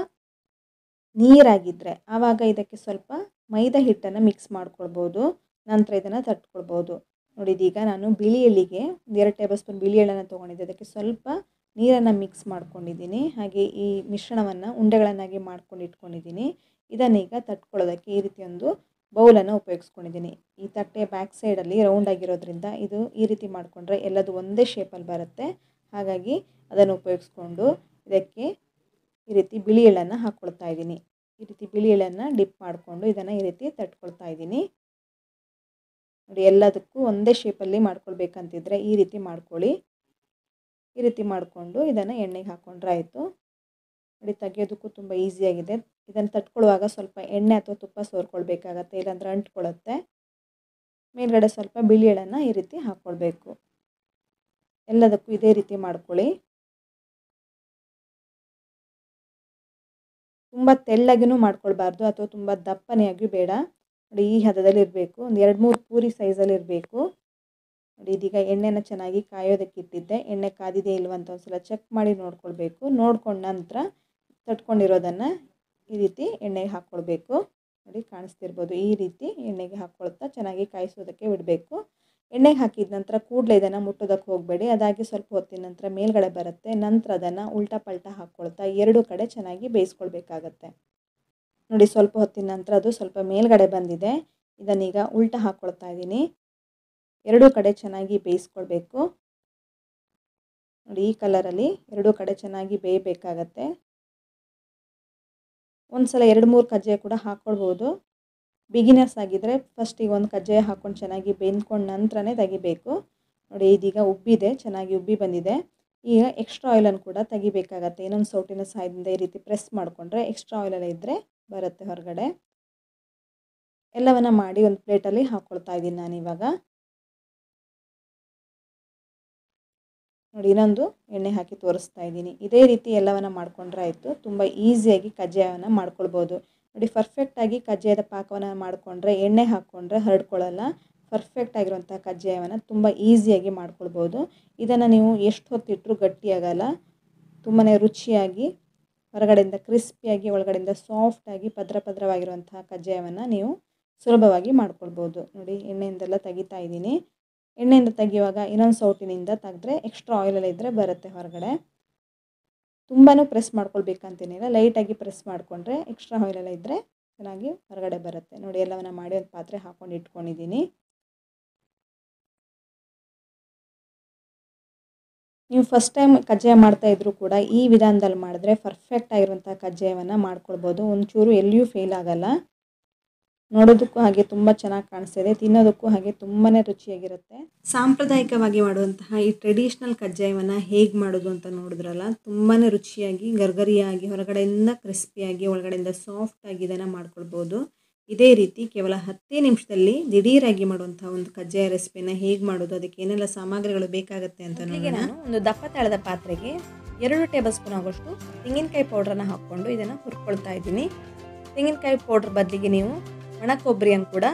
ನೀರಾಗಿದ್ದರೆ ಆವಾಗ ಇದಕ್ಕೆ ಸ್ವಲ್ಪ ಮೈದಾ ಹಿಟ್ಟನ್ನು ಮಿಕ್ಸ್ ಮಾಡ್ಕೊಳ್ಬೋದು, ನಂತರ ಇದನ್ನು ತಟ್ಕೊಳ್ಬೋದು. ನೋಡಿ ಇದೀಗ ನಾನು ಬಿಳಿ ಎಳ್ಳಿಗೆ 2 ಟೇಬಲ್ ಸ್ಪೂನ್ ಬಿಳಿ ಎಳ್ಳನ್ನು ತೊಗೊಂಡಿದ್ದೆ. ಅದಕ್ಕೆ ಸ್ವಲ್ಪ ನೀರನ್ನು ಮಿಕ್ಸ್ ಮಾಡ್ಕೊಂಡಿದ್ದೀನಿ. ಹಾಗೆ ಈ ಮಿಶ್ರಣವನ್ನು ಉಂಡೆಗಳನ್ನಾಗಿ ಮಾಡ್ಕೊಂಡು ಇಟ್ಕೊಂಡಿದ್ದೀನಿ. ಇದನ್ನೀಗ ತಟ್ಕೊಳ್ಳೋದಕ್ಕೆ ಈ ರೀತಿ ಒಂದು ಬೌಲನ್ನು ಉಪಯೋಗಿಸ್ಕೊಂಡಿದ್ದೀನಿ. ಈ ತಟ್ಟೆ ಬ್ಯಾಕ್ ಸೈಡಲ್ಲಿ ರೌಂಡ್ ಆಗಿರೋದ್ರಿಂದ ಇದು ಈ ರೀತಿ ಮಾಡಿಕೊಂಡ್ರೆ ಎಲ್ಲದು ಒಂದೇ ಶೇಪಲ್ಲಿ ಬರುತ್ತೆ. ಹಾಗಾಗಿ ಅದನ್ನು ಉಪಯೋಗಿಸ್ಕೊಂಡು ಇದಕ್ಕೆ ಈ ರೀತಿ ಬಿಳಿ ಎಳ್ಳನ್ನು ಹಾಕ್ಕೊಳ್ತಾ ಇದ್ದೀನಿ. ಈ ರೀತಿ ಬಿಳಿ ಎಳ್ಳನ್ನು ಡಿಪ್ ಮಾಡಿಕೊಂಡು ಇದನ್ನು ಈ ರೀತಿ ತಟ್ಕೊಳ್ತಾ ಇದ್ದೀನಿ. ನೋಡಿ ಎಲ್ಲದಕ್ಕೂ ಒಂದೇ ಶೇಪಲ್ಲಿ ಮಾಡ್ಕೊಳ್ಬೇಕಂತಿದ್ರೆ ಈ ರೀತಿ ಮಾಡ್ಕೊಳ್ಳಿ. ಈ ರೀತಿ ಮಾಡಿಕೊಂಡು ಇದನ್ನು ಎಣ್ಣೆಗೆ ಹಾಕ್ಕೊಂಡ್ರೆ ಆಯಿತು. ನೋಡಿ ತೆಗೆಯೋದಕ್ಕೂ ತುಂಬ ಈಸಿಯಾಗಿದೆ. ಇದನ್ನು ತಟ್ಕೊಳ್ಳುವಾಗ ಸ್ವಲ್ಪ ಎಣ್ಣೆ ಅಥವಾ ತುಪ್ಪ ಸೋರ್ಕೊಳ್ಬೇಕಾಗತ್ತೆ, ಇಲ್ಲಾಂದ್ರೆ ಅಂಟ್ಕೊಳ್ಳುತ್ತೆ. ಮೇಲ್ಗಡೆ ಸ್ವಲ್ಪ ಬಿಳಿ ಎಳ್ಳನ್ನು ಈ ರೀತಿ ಹಾಕ್ಕೊಳ್ಬೇಕು. ಎಲ್ಲದಕ್ಕೂ ಇದೇ ರೀತಿ ಮಾಡ್ಕೊಳ್ಳಿ. ತುಂಬ ತೆಳ್ಳಗೂ ಮಾಡ್ಕೊಳ್ಬಾರ್ದು ಅಥವಾ ತುಂಬ ದಪ್ಪನೆಯಾಗಿ ಬೇಡ. ನೋಡಿ ಈ ಹದದಲ್ಲಿ ಇರಬೇಕು. ಒಂದು 2-3 ಪೂರಿ ಸೈಜಲ್ಲಿ ಇರಬೇಕು. ನೋಡಿ ಇದೀಗ ಎಣ್ಣೆನ ಚೆನ್ನಾಗಿ ಕಾಯೋದಕ್ಕೆ ಇಟ್ಟಿದ್ದೆ. ಎಣ್ಣೆ ಕಾದಿದೆ ಇಲ್ವ ಅಂತ ಒಂದು ಸಲ ಚೆಕ್ ಮಾಡಿ ನೋಡ್ಕೊಳ್ಬೇಕು. ನೋಡ್ಕೊಂಡ ನಂತರ ತಟ್ಕೊಂಡಿರೋದನ್ನು ಈ ರೀತಿ ಎಣ್ಣೆಗೆ ಹಾಕ್ಕೊಳ್ಬೇಕು. ನೋಡಿ ಕಾಣಿಸ್ತಿರ್ಬೋದು, ಈ ರೀತಿ ಎಣ್ಣೆಗೆ ಹಾಕ್ಕೊಳ್ತಾ ಚೆನ್ನಾಗಿ ಕಾಯಿಸೋದಕ್ಕೆ ಬಿಡಬೇಕು. ಎಣ್ಣೆಗೆ ಹಾಕಿದ ನಂತರ ಕೂಡಲೇ ಇದನ್ನು ಮುಟ್ಟೋದಕ್ಕೆ ಹೋಗಬೇಡಿ. ಅದಾಗಿ ಸ್ವಲ್ಪ ಹೊತ್ತಿನ ನಂತರ ಮೇಲ್ಗಡೆ ಬರುತ್ತೆ. ನಂತರ ಅದನ್ನು ಉಲ್ಟಾ ಪಲ್ಟಾ ಹಾಕ್ಕೊಳ್ತಾ 2 ಕಡೆ ಚೆನ್ನಾಗಿ ಬೇಯಿಸ್ಕೊಳ್ಬೇಕಾಗತ್ತೆ. ನೋಡಿ ಸ್ವಲ್ಪ ಹೊತ್ತಿನ ನಂತರ ಅದು ಸ್ವಲ್ಪ ಮೇಲ್ಗಡೆ ಬಂದಿದೆ. ಇದನ್ನೀಗ ಉಲ್ಟಾ ಹಾಕ್ಕೊಳ್ತಾ ಇದ್ದೀನಿ. 2 ಕಡೆ ಚೆನ್ನಾಗಿ ಬೇಯಿಸ್ಕೊಳ್ಬೇಕು. ನೋಡಿ ಈ ಕಲರಲ್ಲಿ 2 ಕಡೆ ಚೆನ್ನಾಗಿ ಬೇಯಬೇಕಾಗತ್ತೆ. ಒಂದು ಸಲ 2-3 ಕಜ್ಜಾಯ ಕೂಡ ಹಾಕ್ಕೊಳ್ಬೋದು. ಬಿಗಿನರ್ಸ್ ಆಗಿದ್ದರೆ ಫಸ್ಟಿಗೆ ಒಂದು ಕಜ್ಜಾಯ ಹಾಕ್ಕೊಂಡು ಚೆನ್ನಾಗಿ ಬೆಂದ್ಕೊಂಡು ನಂತರನೇ ತೆಗಿಬೇಕು. ನೋಡಿ ಇದೀಗ ಉಬ್ಬಿದೆ, ಚೆನ್ನಾಗಿ ಉಬ್ಬಿ ಬಂದಿದೆ. ಈಗ ಎಕ್ಸ್ಟ್ರಾ ಆಯಿಲನ್ನು ಕೂಡ ತೆಗಿಬೇಕಾಗತ್ತೆ. ಇನ್ನೊಂದು ಸೌಟಿನ ಸಹಾಯದಿಂದ ಈ ರೀತಿ ಪ್ರೆಸ್ ಮಾಡಿಕೊಂಡ್ರೆ ಎಕ್ಸ್ಟ್ರಾ ಆಯಿಲೆಲ್ಲ ಇದ್ದರೆ ಬರುತ್ತೆ ಹೊರಗಡೆ. ಎಲ್ಲವನ್ನು ಮಾಡಿ ಒಂದು ಪ್ಲೇಟಲ್ಲಿ ಹಾಕ್ಕೊಳ್ತಾ ಇದ್ದೀನಿ ನಾನಿವಾಗ. ನೋಡಿ ಇನ್ನೊಂದು ಎಣ್ಣೆ ಹಾಕಿ ತೋರಿಸ್ತಾ ಇದ್ದೀನಿ. ಇದೇ ರೀತಿ ಎಲ್ಲವನ್ನು ಮಾಡಿಕೊಂಡ್ರೆ ಆಯಿತು. ತುಂಬ ಈಸಿಯಾಗಿ ಕಜ್ಜಾಯವನ್ನು ಮಾಡ್ಕೊಳ್ಬೋದು. ನೋಡಿ ಪರ್ಫೆಕ್ಟಾಗಿ ಕಜ್ಜಾಯದ ಪಾಕವನ್ನು ಮಾಡಿಕೊಂಡ್ರೆ ಎಣ್ಣೆ ಹಾಕ್ಕೊಂಡ್ರೆ ಹರಡ್ಕೊಳ್ಳಲ್ಲ. ಪರ್ಫೆಕ್ಟ್ ಆಗಿರುವಂಥ ಕಜ್ಜಾಯವನ್ನು ತುಂಬ ಈಸಿಯಾಗಿ ಮಾಡ್ಕೊಳ್ಬೋದು. ಇದನ್ನು ನೀವು ಎಷ್ಟು ಹೊತ್ತಿಟ್ಟರೂ ಗಟ್ಟಿಯಾಗಲ್ಲ. ತುಂಬಾ ರುಚಿಯಾಗಿ ಹೊರಗಡೆಯಿಂದ ಕ್ರಿಸ್ಪಿಯಾಗಿ ಒಳಗಡೆಯಿಂದ ಸಾಫ್ಟಾಗಿ ಪದ್ರವಾಗಿರುವಂತಹ ಕಜ್ಜಾಯವನ್ನು ನೀವು ಸುಲಭವಾಗಿ ಮಾಡ್ಕೊಳ್ಬೋದು. ನೋಡಿ ಎಣ್ಣೆಯಿಂದೆಲ್ಲ ತೆಗಿತಾ ಇದ್ದೀನಿ. ಎಣ್ಣೆಯಿಂದ ತೆಗೆಯುವಾಗ ಇನ್ನೊಂದು ಸೌಟಿನಿಂದ ತೆಗೆದ್ರೆ ಎಕ್ಸ್ಟ್ರಾ ಆಯಿಲೆಲ್ಲ ಇದ್ದರೆ ಬರುತ್ತೆ ಹೊರಗಡೆ. ತುಂಬಾ ಪ್ರೆಸ್ ಮಾಡ್ಕೊಳ್ಬೇಕಂತೇನಿಲ್ಲ, ಲೈಟಾಗಿ ಪ್ರೆಸ್ ಮಾಡಿಕೊಂಡ್ರೆ ಎಕ್ಸ್ಟ್ರಾ ಆಯಿಲೆಲ್ಲ ಇದ್ದರೆ ಚೆನ್ನಾಗಿ ಹೊರಗಡೆ ಬರುತ್ತೆ. ನೋಡಿ ಎಲ್ಲವನ್ನ ಮಾಡಿ ಒಂದು ಪಾತ್ರೆ ಹಾಕ್ಕೊಂಡು ಇಟ್ಕೊಂಡಿದ್ದೀನಿ. ನೀವು ಫಸ್ಟ್ ಟೈಮ್ ಕಜ್ಜಾಯ ಮಾಡ್ತಾಯಿದ್ರು ಕೂಡ ಈ ವಿಧಾನದಲ್ಲಿ ಮಾಡಿದ್ರೆ ಪರ್ಫೆಕ್ಟ್ ಆಗಿರುವಂಥ ಕಜ್ಜಾಯವನ್ನು ಮಾಡ್ಕೊಳ್ಬೋದು. ಒಂಚೂರು ಎಲ್ಲಿಯೂ ಫೇಲ್ ಆಗಲ್ಲ. ನೋಡೋದಕ್ಕೂ ಹಾಗೆ ತುಂಬ ಚೆನ್ನಾಗಿ ಕಾಣಿಸ್ತಿದೆ, ತಿನ್ನೋದಕ್ಕೂ ಹಾಗೆ ತುಂಬಾ ರುಚಿಯಾಗಿರುತ್ತೆ. ಸಾಂಪ್ರದಾಯಿಕವಾಗಿ ಮಾಡುವಂತಹ ಈ ಟ್ರೆಡಿಷ್ನಲ್ ಕಜ್ಜಾಯವನ್ನು ಹೇಗೆ ಮಾಡೋದು ಅಂತ ನೋಡಿದ್ರಲ್ಲ, ತುಂಬಾ ರುಚಿಯಾಗಿ ಗರ್ಗರಿಯಾಗಿ ಹೊರಗಡೆಯಿಂದ ಕ್ರಿಸ್ಪಿಯಾಗಿ ಒಳಗಡೆಯಿಂದ ಸಾಫ್ಟಾಗಿ ಇದನ್ನು ಮಾಡ್ಕೊಳ್ಬೋದು. ಇದೇ ರೀತಿ ಕೇವಲ 10 ನಿಮಿಷದಲ್ಲಿ ದಿಢೀರಾಗಿ ಮಾಡುವಂಥ ಒಂದು ಕಜ್ಜಾಯ ರೆಸಿಪಿನ ಹೇಗೆ ಮಾಡೋದು, ಅದಕ್ಕೆ ಏನೆಲ್ಲ ಸಾಮಗ್ರಿಗಳು ಬೇಕಾಗುತ್ತೆ ಅಂತ ನೋಡೋಣ. ನಾನು ಒಂದು ದಪ್ಪ ತಳದ ಪಾತ್ರೆಗೆ 2 ಟೇಬಲ್ ಸ್ಪೂನ್ ಆಗೋಷ್ಟು ತೆಂಗಿನಕಾಯಿ ಪೌಡ್ರನ್ನು ಹಾಕ್ಕೊಂಡು ಇದನ್ನು ಹುರ್ಕೊಳ್ತಾ ಇದ್ದೀನಿ. ತೆಂಗಿನಕಾಯಿ ಪೌಡ್ರ್ ಬದಲಿಗೆ ನೀವು ಒಣ ಕೊಬ್ಬರಿಯನ್ನು ಕೂಡ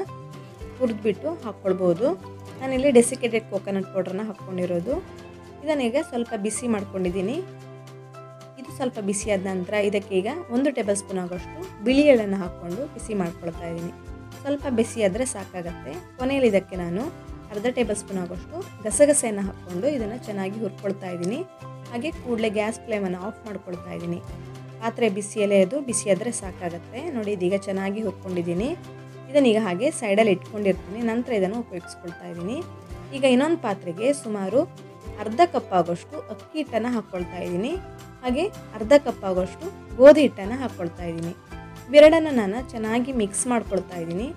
ಹುರಿದ್ಬಿಟ್ಟು ಹಾಕ್ಕೊಳ್ಬೋದು. ನಾನಿಲ್ಲಿ ಡೆಸಿಕೇಟೆಡ್ ಕೋಕೋನಟ್ ಪೌಡ್ರನ್ನ ಹಾಕ್ಕೊಂಡಿರೋದು. ಇದನ್ನೀಗ ಸ್ವಲ್ಪ ಬಿಸಿ ಮಾಡ್ಕೊಂಡಿದ್ದೀನಿ. ಇದು ಸ್ವಲ್ಪ ಬಿಸಿ ಆದ ನಂತರ ಇದಕ್ಕೆ ಈಗ 1 ಟೇಬಲ್ ಸ್ಪೂನ್ ಆಗೋಷ್ಟು ಬಿಳಿ ಎಳ್ಳನ್ನು ಹಾಕ್ಕೊಂಡು ಬಿಸಿ ಮಾಡ್ಕೊಳ್ತಾ ಇದ್ದೀನಿ. ಸ್ವಲ್ಪ ಬಿಸಿ ಆದರೆ ಸಾಕಾಗತ್ತೆ. ಕೊನೆಯಲ್ಲಿ ಇದಕ್ಕೆ ನಾನು ಅರ್ಧ ಟೇಬಲ್ ಸ್ಪೂನ್ ಆಗೋಷ್ಟು ಗಸಗಸೆಯನ್ನು ಹಾಕ್ಕೊಂಡು ಇದನ್ನು ಚೆನ್ನಾಗಿ ಹುರ್ಕೊಳ್ತಾ ಇದ್ದೀನಿ. ಹಾಗೆ ಕೂಡಲೇ ಗ್ಯಾಸ್ ಫ್ಲೇಮನ್ನು ಆಫ್ ಮಾಡ್ಕೊಳ್ತಾ ಇದ್ದೀನಿ. ಪಾತ್ರೆ ಬಿಸಿಯಲ್ಲೇ ಅದು ಬಿಸಿ ಆದರೆ ಸಾಕಾಗತ್ತೆ. ನೋಡಿ ಇದೀಗ ಚೆನ್ನಾಗಿ ಹುರ್ಕೊಂಡಿದ್ದೀನಿ. ಇದನ್ನೀಗ ಹಾಗೆ ಸೈಡಲ್ಲಿ ಇಟ್ಕೊಂಡಿರ್ತೀನಿ. ನಂತರ ಇದನ್ನು ಉಪಯೋಗಿಸ್ಕೊಳ್ತಾ ಇದ್ದೀನಿ. ಈಗ ಇನ್ನೊಂದು ಪಾತ್ರೆಗೆ ಸುಮಾರು ಅರ್ಧ ಕಪ್ ಆಗೋಷ್ಟು ಅಕ್ಕಿ ಹಿಟ್ಟನ್ನು ಹಾಕ್ಕೊಳ್ತಾ ಇದ್ದೀನಿ. ಹಾಗೆ ಅರ್ಧ ಕಪ್ ಆಗೋಷ್ಟು ಗೋಧಿ ಹಿಟ್ಟನ್ನು ಹಾಕ್ಕೊಳ್ತಾ ಇದ್ದೀನಿ. ಇವೆರಡನ್ನು ನಾನು ಚೆನ್ನಾಗಿ ಮಿಕ್ಸ್ ಮಾಡ್ಕೊಳ್ತಾ ಇದ್ದೀನಿ.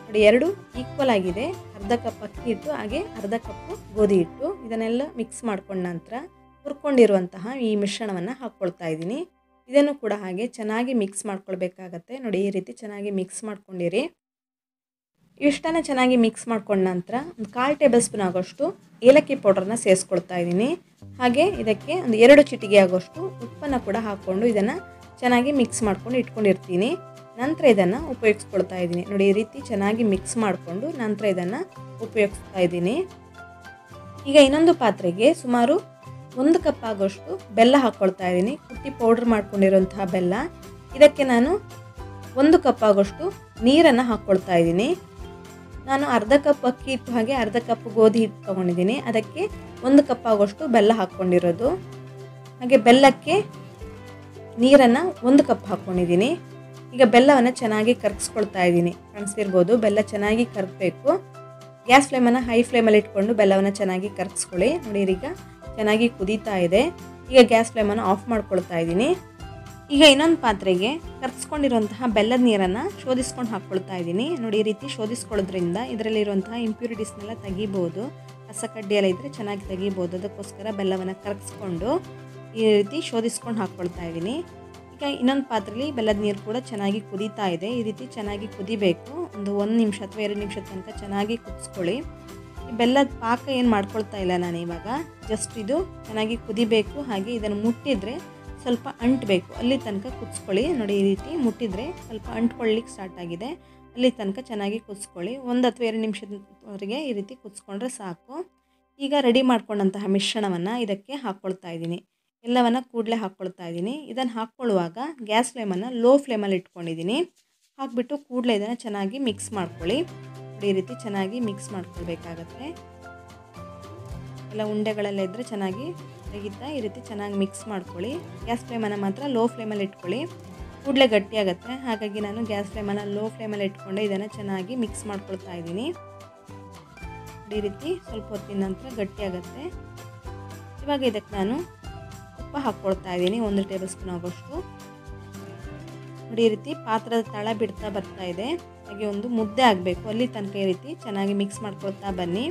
ನೋಡಿ 2 ಈಕ್ವಲ್ ಆಗಿದೆ. ಅರ್ಧ ಕಪ್ ಅಕ್ಕಿ ಹಿಟ್ಟು ಹಾಗೆ ಅರ್ಧ ಕಪ್ಪು ಗೋಧಿ ಹಿಟ್ಟು. ಇದನ್ನೆಲ್ಲ ಮಿಕ್ಸ್ ಮಾಡ್ಕೊಂಡ ನಂತರ ಹುರ್ಕೊಂಡಿರುವಂತಹ ಈ ಮಿಶ್ರಣವನ್ನು ಹಾಕ್ಕೊಳ್ತಾ ಇದ್ದೀನಿ. ಇದನ್ನು ಕೂಡ ಹಾಗೆ ಚೆನ್ನಾಗಿ ಮಿಕ್ಸ್ ಮಾಡ್ಕೊಳ್ಬೇಕಾಗತ್ತೆ. ನೋಡಿ ಈ ರೀತಿ ಚೆನ್ನಾಗಿ ಮಿಕ್ಸ್ ಮಾಡ್ಕೊಂಡಿರಿ. ಇಷ್ಟನ್ನು ಚೆನ್ನಾಗಿ ಮಿಕ್ಸ್ ಮಾಡ್ಕೊಂಡ ನಂತರ ಒಂದು 1/4 ಟೇಬಲ್ ಸ್ಪೂನ್ ಆಗೋಷ್ಟು ಏಲಕ್ಕಿ ಪೌಡ್ರನ್ನ ಸೇರಿಸ್ಕೊಳ್ತಾ ಇದ್ದೀನಿ. ಹಾಗೆ ಇದಕ್ಕೆ ಒಂದು 2 ಚಿಟಿಕೆ ಆಗೋಷ್ಟು ಉಪ್ಪನ್ನು ಕೂಡ ಹಾಕ್ಕೊಂಡು ಇದನ್ನು ಚೆನ್ನಾಗಿ ಮಿಕ್ಸ್ ಮಾಡ್ಕೊಂಡು ಇಟ್ಕೊಂಡಿರ್ತೀನಿ. ನಂತರ ಇದನ್ನು ಉಪಯೋಗಿಸ್ಕೊಳ್ತಾ ಇದ್ದೀನಿ. ನೋಡಿ ಈ ರೀತಿ ಚೆನ್ನಾಗಿ ಮಿಕ್ಸ್ ಮಾಡಿಕೊಂಡು ನಂತರ ಇದನ್ನು ಉಪಯೋಗಿಸ್ತಾ ಇದ್ದೀನಿ. ಈಗ ಇನ್ನೊಂದು ಪಾತ್ರೆಗೆ ಸುಮಾರು 1 ಕಪ್ ಆಗೋಷ್ಟು ಬೆಲ್ಲ ಹಾಕ್ಕೊಳ್ತಾ ಇದ್ದೀನಿ. ಕುಟ್ಟಿ ಪೌಡ್ರ್ ಮಾಡ್ಕೊಂಡಿರೋಂತಹ ಬೆಲ್ಲ. ಇದಕ್ಕೆ ನಾನು 1 ಕಪ್ ಆಗೋಷ್ಟು ನೀರನ್ನು ಹಾಕ್ಕೊಳ್ತಾ ಇದ್ದೀನಿ. ನಾನು ಅರ್ಧ ಕಪ್ ಅಕ್ಕಿ ಹಿಟ್ಟು ಹಾಗೆ ಅರ್ಧ ಕಪ್ ಗೋಧಿ ಹಿಟ್ಟು ತೊಗೊಂಡಿದ್ದೀನಿ. ಅದಕ್ಕೆ 1 ಕಪ್ ಆಗೋಷ್ಟು ಬೆಲ್ಲ ಹಾಕ್ಕೊಂಡಿರೋದು. ಹಾಗೆ ಬೆಲ್ಲಕ್ಕೆ ನೀರನ್ನು 1 ಕಪ್ ಹಾಕ್ಕೊಂಡಿದ್ದೀನಿ. ಈಗ ಬೆಲ್ಲವನ್ನು ಚೆನ್ನಾಗಿ ಕರಗಿಸ್ಕೊಳ್ತಾ ಇದ್ದೀನಿ. ಕಾಣಿಸ್ತಿರ್ಬೋದು, ಬೆಲ್ಲ ಚೆನ್ನಾಗಿ ಕರಗಬೇಕು. ಗ್ಯಾಸ್ ಫ್ಲೇಮನ್ನು ಹೈ ಫ್ಲೇಮಲ್ಲಿ ಇಟ್ಕೊಂಡು ಬೆಲ್ಲವನ್ನು ಚೆನ್ನಾಗಿ ಕರಗಿಸ್ಕೊಳ್ಳಿ. ನೋಡಿ ಈಗ ಚೆನ್ನಾಗಿ ಕುದೀತಾ ಇದೆ. ಈಗ ಗ್ಯಾಸ್ ಫ್ಲೇಮನ್ನು ಆಫ್ ಮಾಡ್ಕೊಳ್ತಾ ಇದ್ದೀನಿ. ಈಗ ಇನ್ನೊಂದು ಪಾತ್ರೆಗೆ ಕರಗಿಸ್ಕೊಂಡಿರುವಂತಹ ಬೆಲ್ಲದ ನೀರನ್ನು ಶೋಧಿಸ್ಕೊಂಡು ಹಾಕ್ಕೊಳ್ತಾ ಇದ್ದೀನಿ. ನೋಡಿ ಈ ರೀತಿ ಶೋಧಿಸ್ಕೊಳ್ಳೋದ್ರಿಂದ ಇದರಲ್ಲಿರುವಂತಹ ಇಂಪ್ಯೂರಿಟೀಸ್ನೆಲ್ಲ ತೆಗಿಬೋದು. ಕಸ ಕಡ್ಡಿ ಎಲ್ಲ ಇದ್ದರೆ ಚೆನ್ನಾಗಿ ತೆಗಿಬೋದು. ಅದಕ್ಕೋಸ್ಕರ ಬೆಲ್ಲವನ್ನು ಕರಗಿಸ್ಕೊಂಡು ಈ ರೀತಿ ಶೋಧಿಸ್ಕೊಂಡು ಹಾಕ್ಕೊಳ್ತಾ ಇದ್ದೀನಿ. ಈಗ ಇನ್ನೊಂದು ಪಾತ್ರೆಯಲ್ಲಿ ಬೆಲ್ಲದ ನೀರು ಕೂಡ ಚೆನ್ನಾಗಿ ಕುದೀತಾ ಇದೆ. ಈ ರೀತಿ ಚೆನ್ನಾಗಿ ಕುದಿಬೇಕು. ಒಂದು 1 ನಿಮಿಷ ಅಥವಾ 2 ನಿಮಿಷದ ತನಕ ಚೆನ್ನಾಗಿ ಕುದಿಸ್ಕೊಳ್ಳಿ. ಈ ಬೆಲ್ಲದ ಪಾಕ ಏನು ಮಾಡ್ಕೊಳ್ತಾ ಇಲ್ಲ ನಾನು ಇವಾಗ. ಜಸ್ಟ್ ಇದು ಚೆನ್ನಾಗಿ ಕುದಿಬೇಕು. ಹಾಗೆ ಇದನ್ನು ಮುಟ್ಟಿದರೆ ಸ್ವಲ್ಪ ಅಂಟಬೇಕು, ಅಲ್ಲಿ ತನಕ ಕುದಿಸ್ಕೊಳ್ಳಿ. ನೋಡಿ ಈ ರೀತಿ ಮುಟ್ಟಿದರೆ ಸ್ವಲ್ಪ ಅಂಟ್ಕೊಳ್ಳಿಕ್ಕೆ ಸ್ಟಾರ್ಟ್ ಆಗಿದೆ. ಅಲ್ಲಿ ತನಕ ಚೆನ್ನಾಗಿ ಕುದಿಸ್ಕೊಳ್ಳಿ. 1 ಅಥವಾ 2 ನಿಮಿಷದವರೆಗೆ ಈ ರೀತಿ ಕುದಿಸ್ಕೊಂಡ್ರೆ ಸಾಕು. ಈಗ ರೆಡಿ ಮಾಡ್ಕೊಂಡಂತಹ ಮಿಶ್ರಣವನ್ನು ಇದಕ್ಕೆ ಹಾಕ್ಕೊಳ್ತಾ ಇದ್ದೀನಿ. ಎಲ್ಲವನ್ನು ಕೂಡಲೇ ಹಾಕ್ಕೊಳ್ತಾ ಇದ್ದೀನಿ. ಇದನ್ನು ಹಾಕ್ಕೊಳ್ಳುವಾಗ ಗ್ಯಾಸ್ ಫ್ಲೇಮನ್ನು ಲೋ ಫ್ಲೇಮಲ್ಲಿ ಇಟ್ಕೊಂಡಿದ್ದೀನಿ. ಹಾಕಿಬಿಟ್ಟು ಕೂಡಲೇ ಇದನ್ನು ಚೆನ್ನಾಗಿ ಮಿಕ್ಸ್ ಮಾಡ್ಕೊಳ್ಳಿ. ಈ ರೀತಿ ಚೆನ್ನಾಗಿ ಮಿಕ್ಸ್ ಮಾಡ್ಕೊಳ್ಬೇಕಾಗತ್ತೆ. ಎಲ್ಲ ಉಂಡೆಗಳೆಲ್ಲ ಇದ್ದರೆ ಚೆನ್ನಾಗಿ ತೆಗಿತಾ ಈ ರೀತಿ ಚೆನ್ನಾಗಿ ಮಿಕ್ಸ್ ಮಾಡ್ಕೊಳ್ಳಿ. ಗ್ಯಾಸ್ ಫ್ಲೇಮನ್ನು ಮಾತ್ರ ಲೋ ಫ್ಲೇಮಲ್ಲಿ ಇಟ್ಕೊಳ್ಳಿ. ಕೂಡಲೇ ಗಟ್ಟಿಯಾಗುತ್ತೆ. ಹಾಗಾಗಿ ನಾನು ಗ್ಯಾಸ್ ಫ್ಲೇಮನ್ನು ಲೋ ಫ್ಲೇಮಲ್ಲಿ ಇಟ್ಕೊಂಡೆ ಇದನ್ನು ಚೆನ್ನಾಗಿ ಮಿಕ್ಸ್ ಮಾಡ್ಕೊಳ್ತಾ ಇದ್ದೀನಿ. ಈ ರೀತಿ ಸ್ವಲ್ಪ ಹೊತ್ತಿನ ನಂತರ ಗಟ್ಟಿಯಾಗುತ್ತೆ. ಇವಾಗ ಇದಕ್ಕೆ ನಾನು ಉಪ್ಪು ಹಾಕ್ಕೊಳ್ತಾ ಇದ್ದೀನಿ. 1 ಟೇಬಲ್ ಸ್ಪೂನ್ ಆಗೋಷ್ಟು. ನೋಡಿ ಈ ರೀತಿ ಪಾತ್ರದ ತಳ ಬಿಡ್ತಾ ಬರ್ತಾ ಇದೆ. ಹಾಗೆ ಒಂದು ಮುದ್ದೆ ಆಗಬೇಕು, ಅಲ್ಲಿ ತನಕ ಈ ರೀತಿ ಚೆನ್ನಾಗಿ ಮಿಕ್ಸ್ ಮಾಡ್ಕೊಳ್ತಾ ಬನ್ನಿ.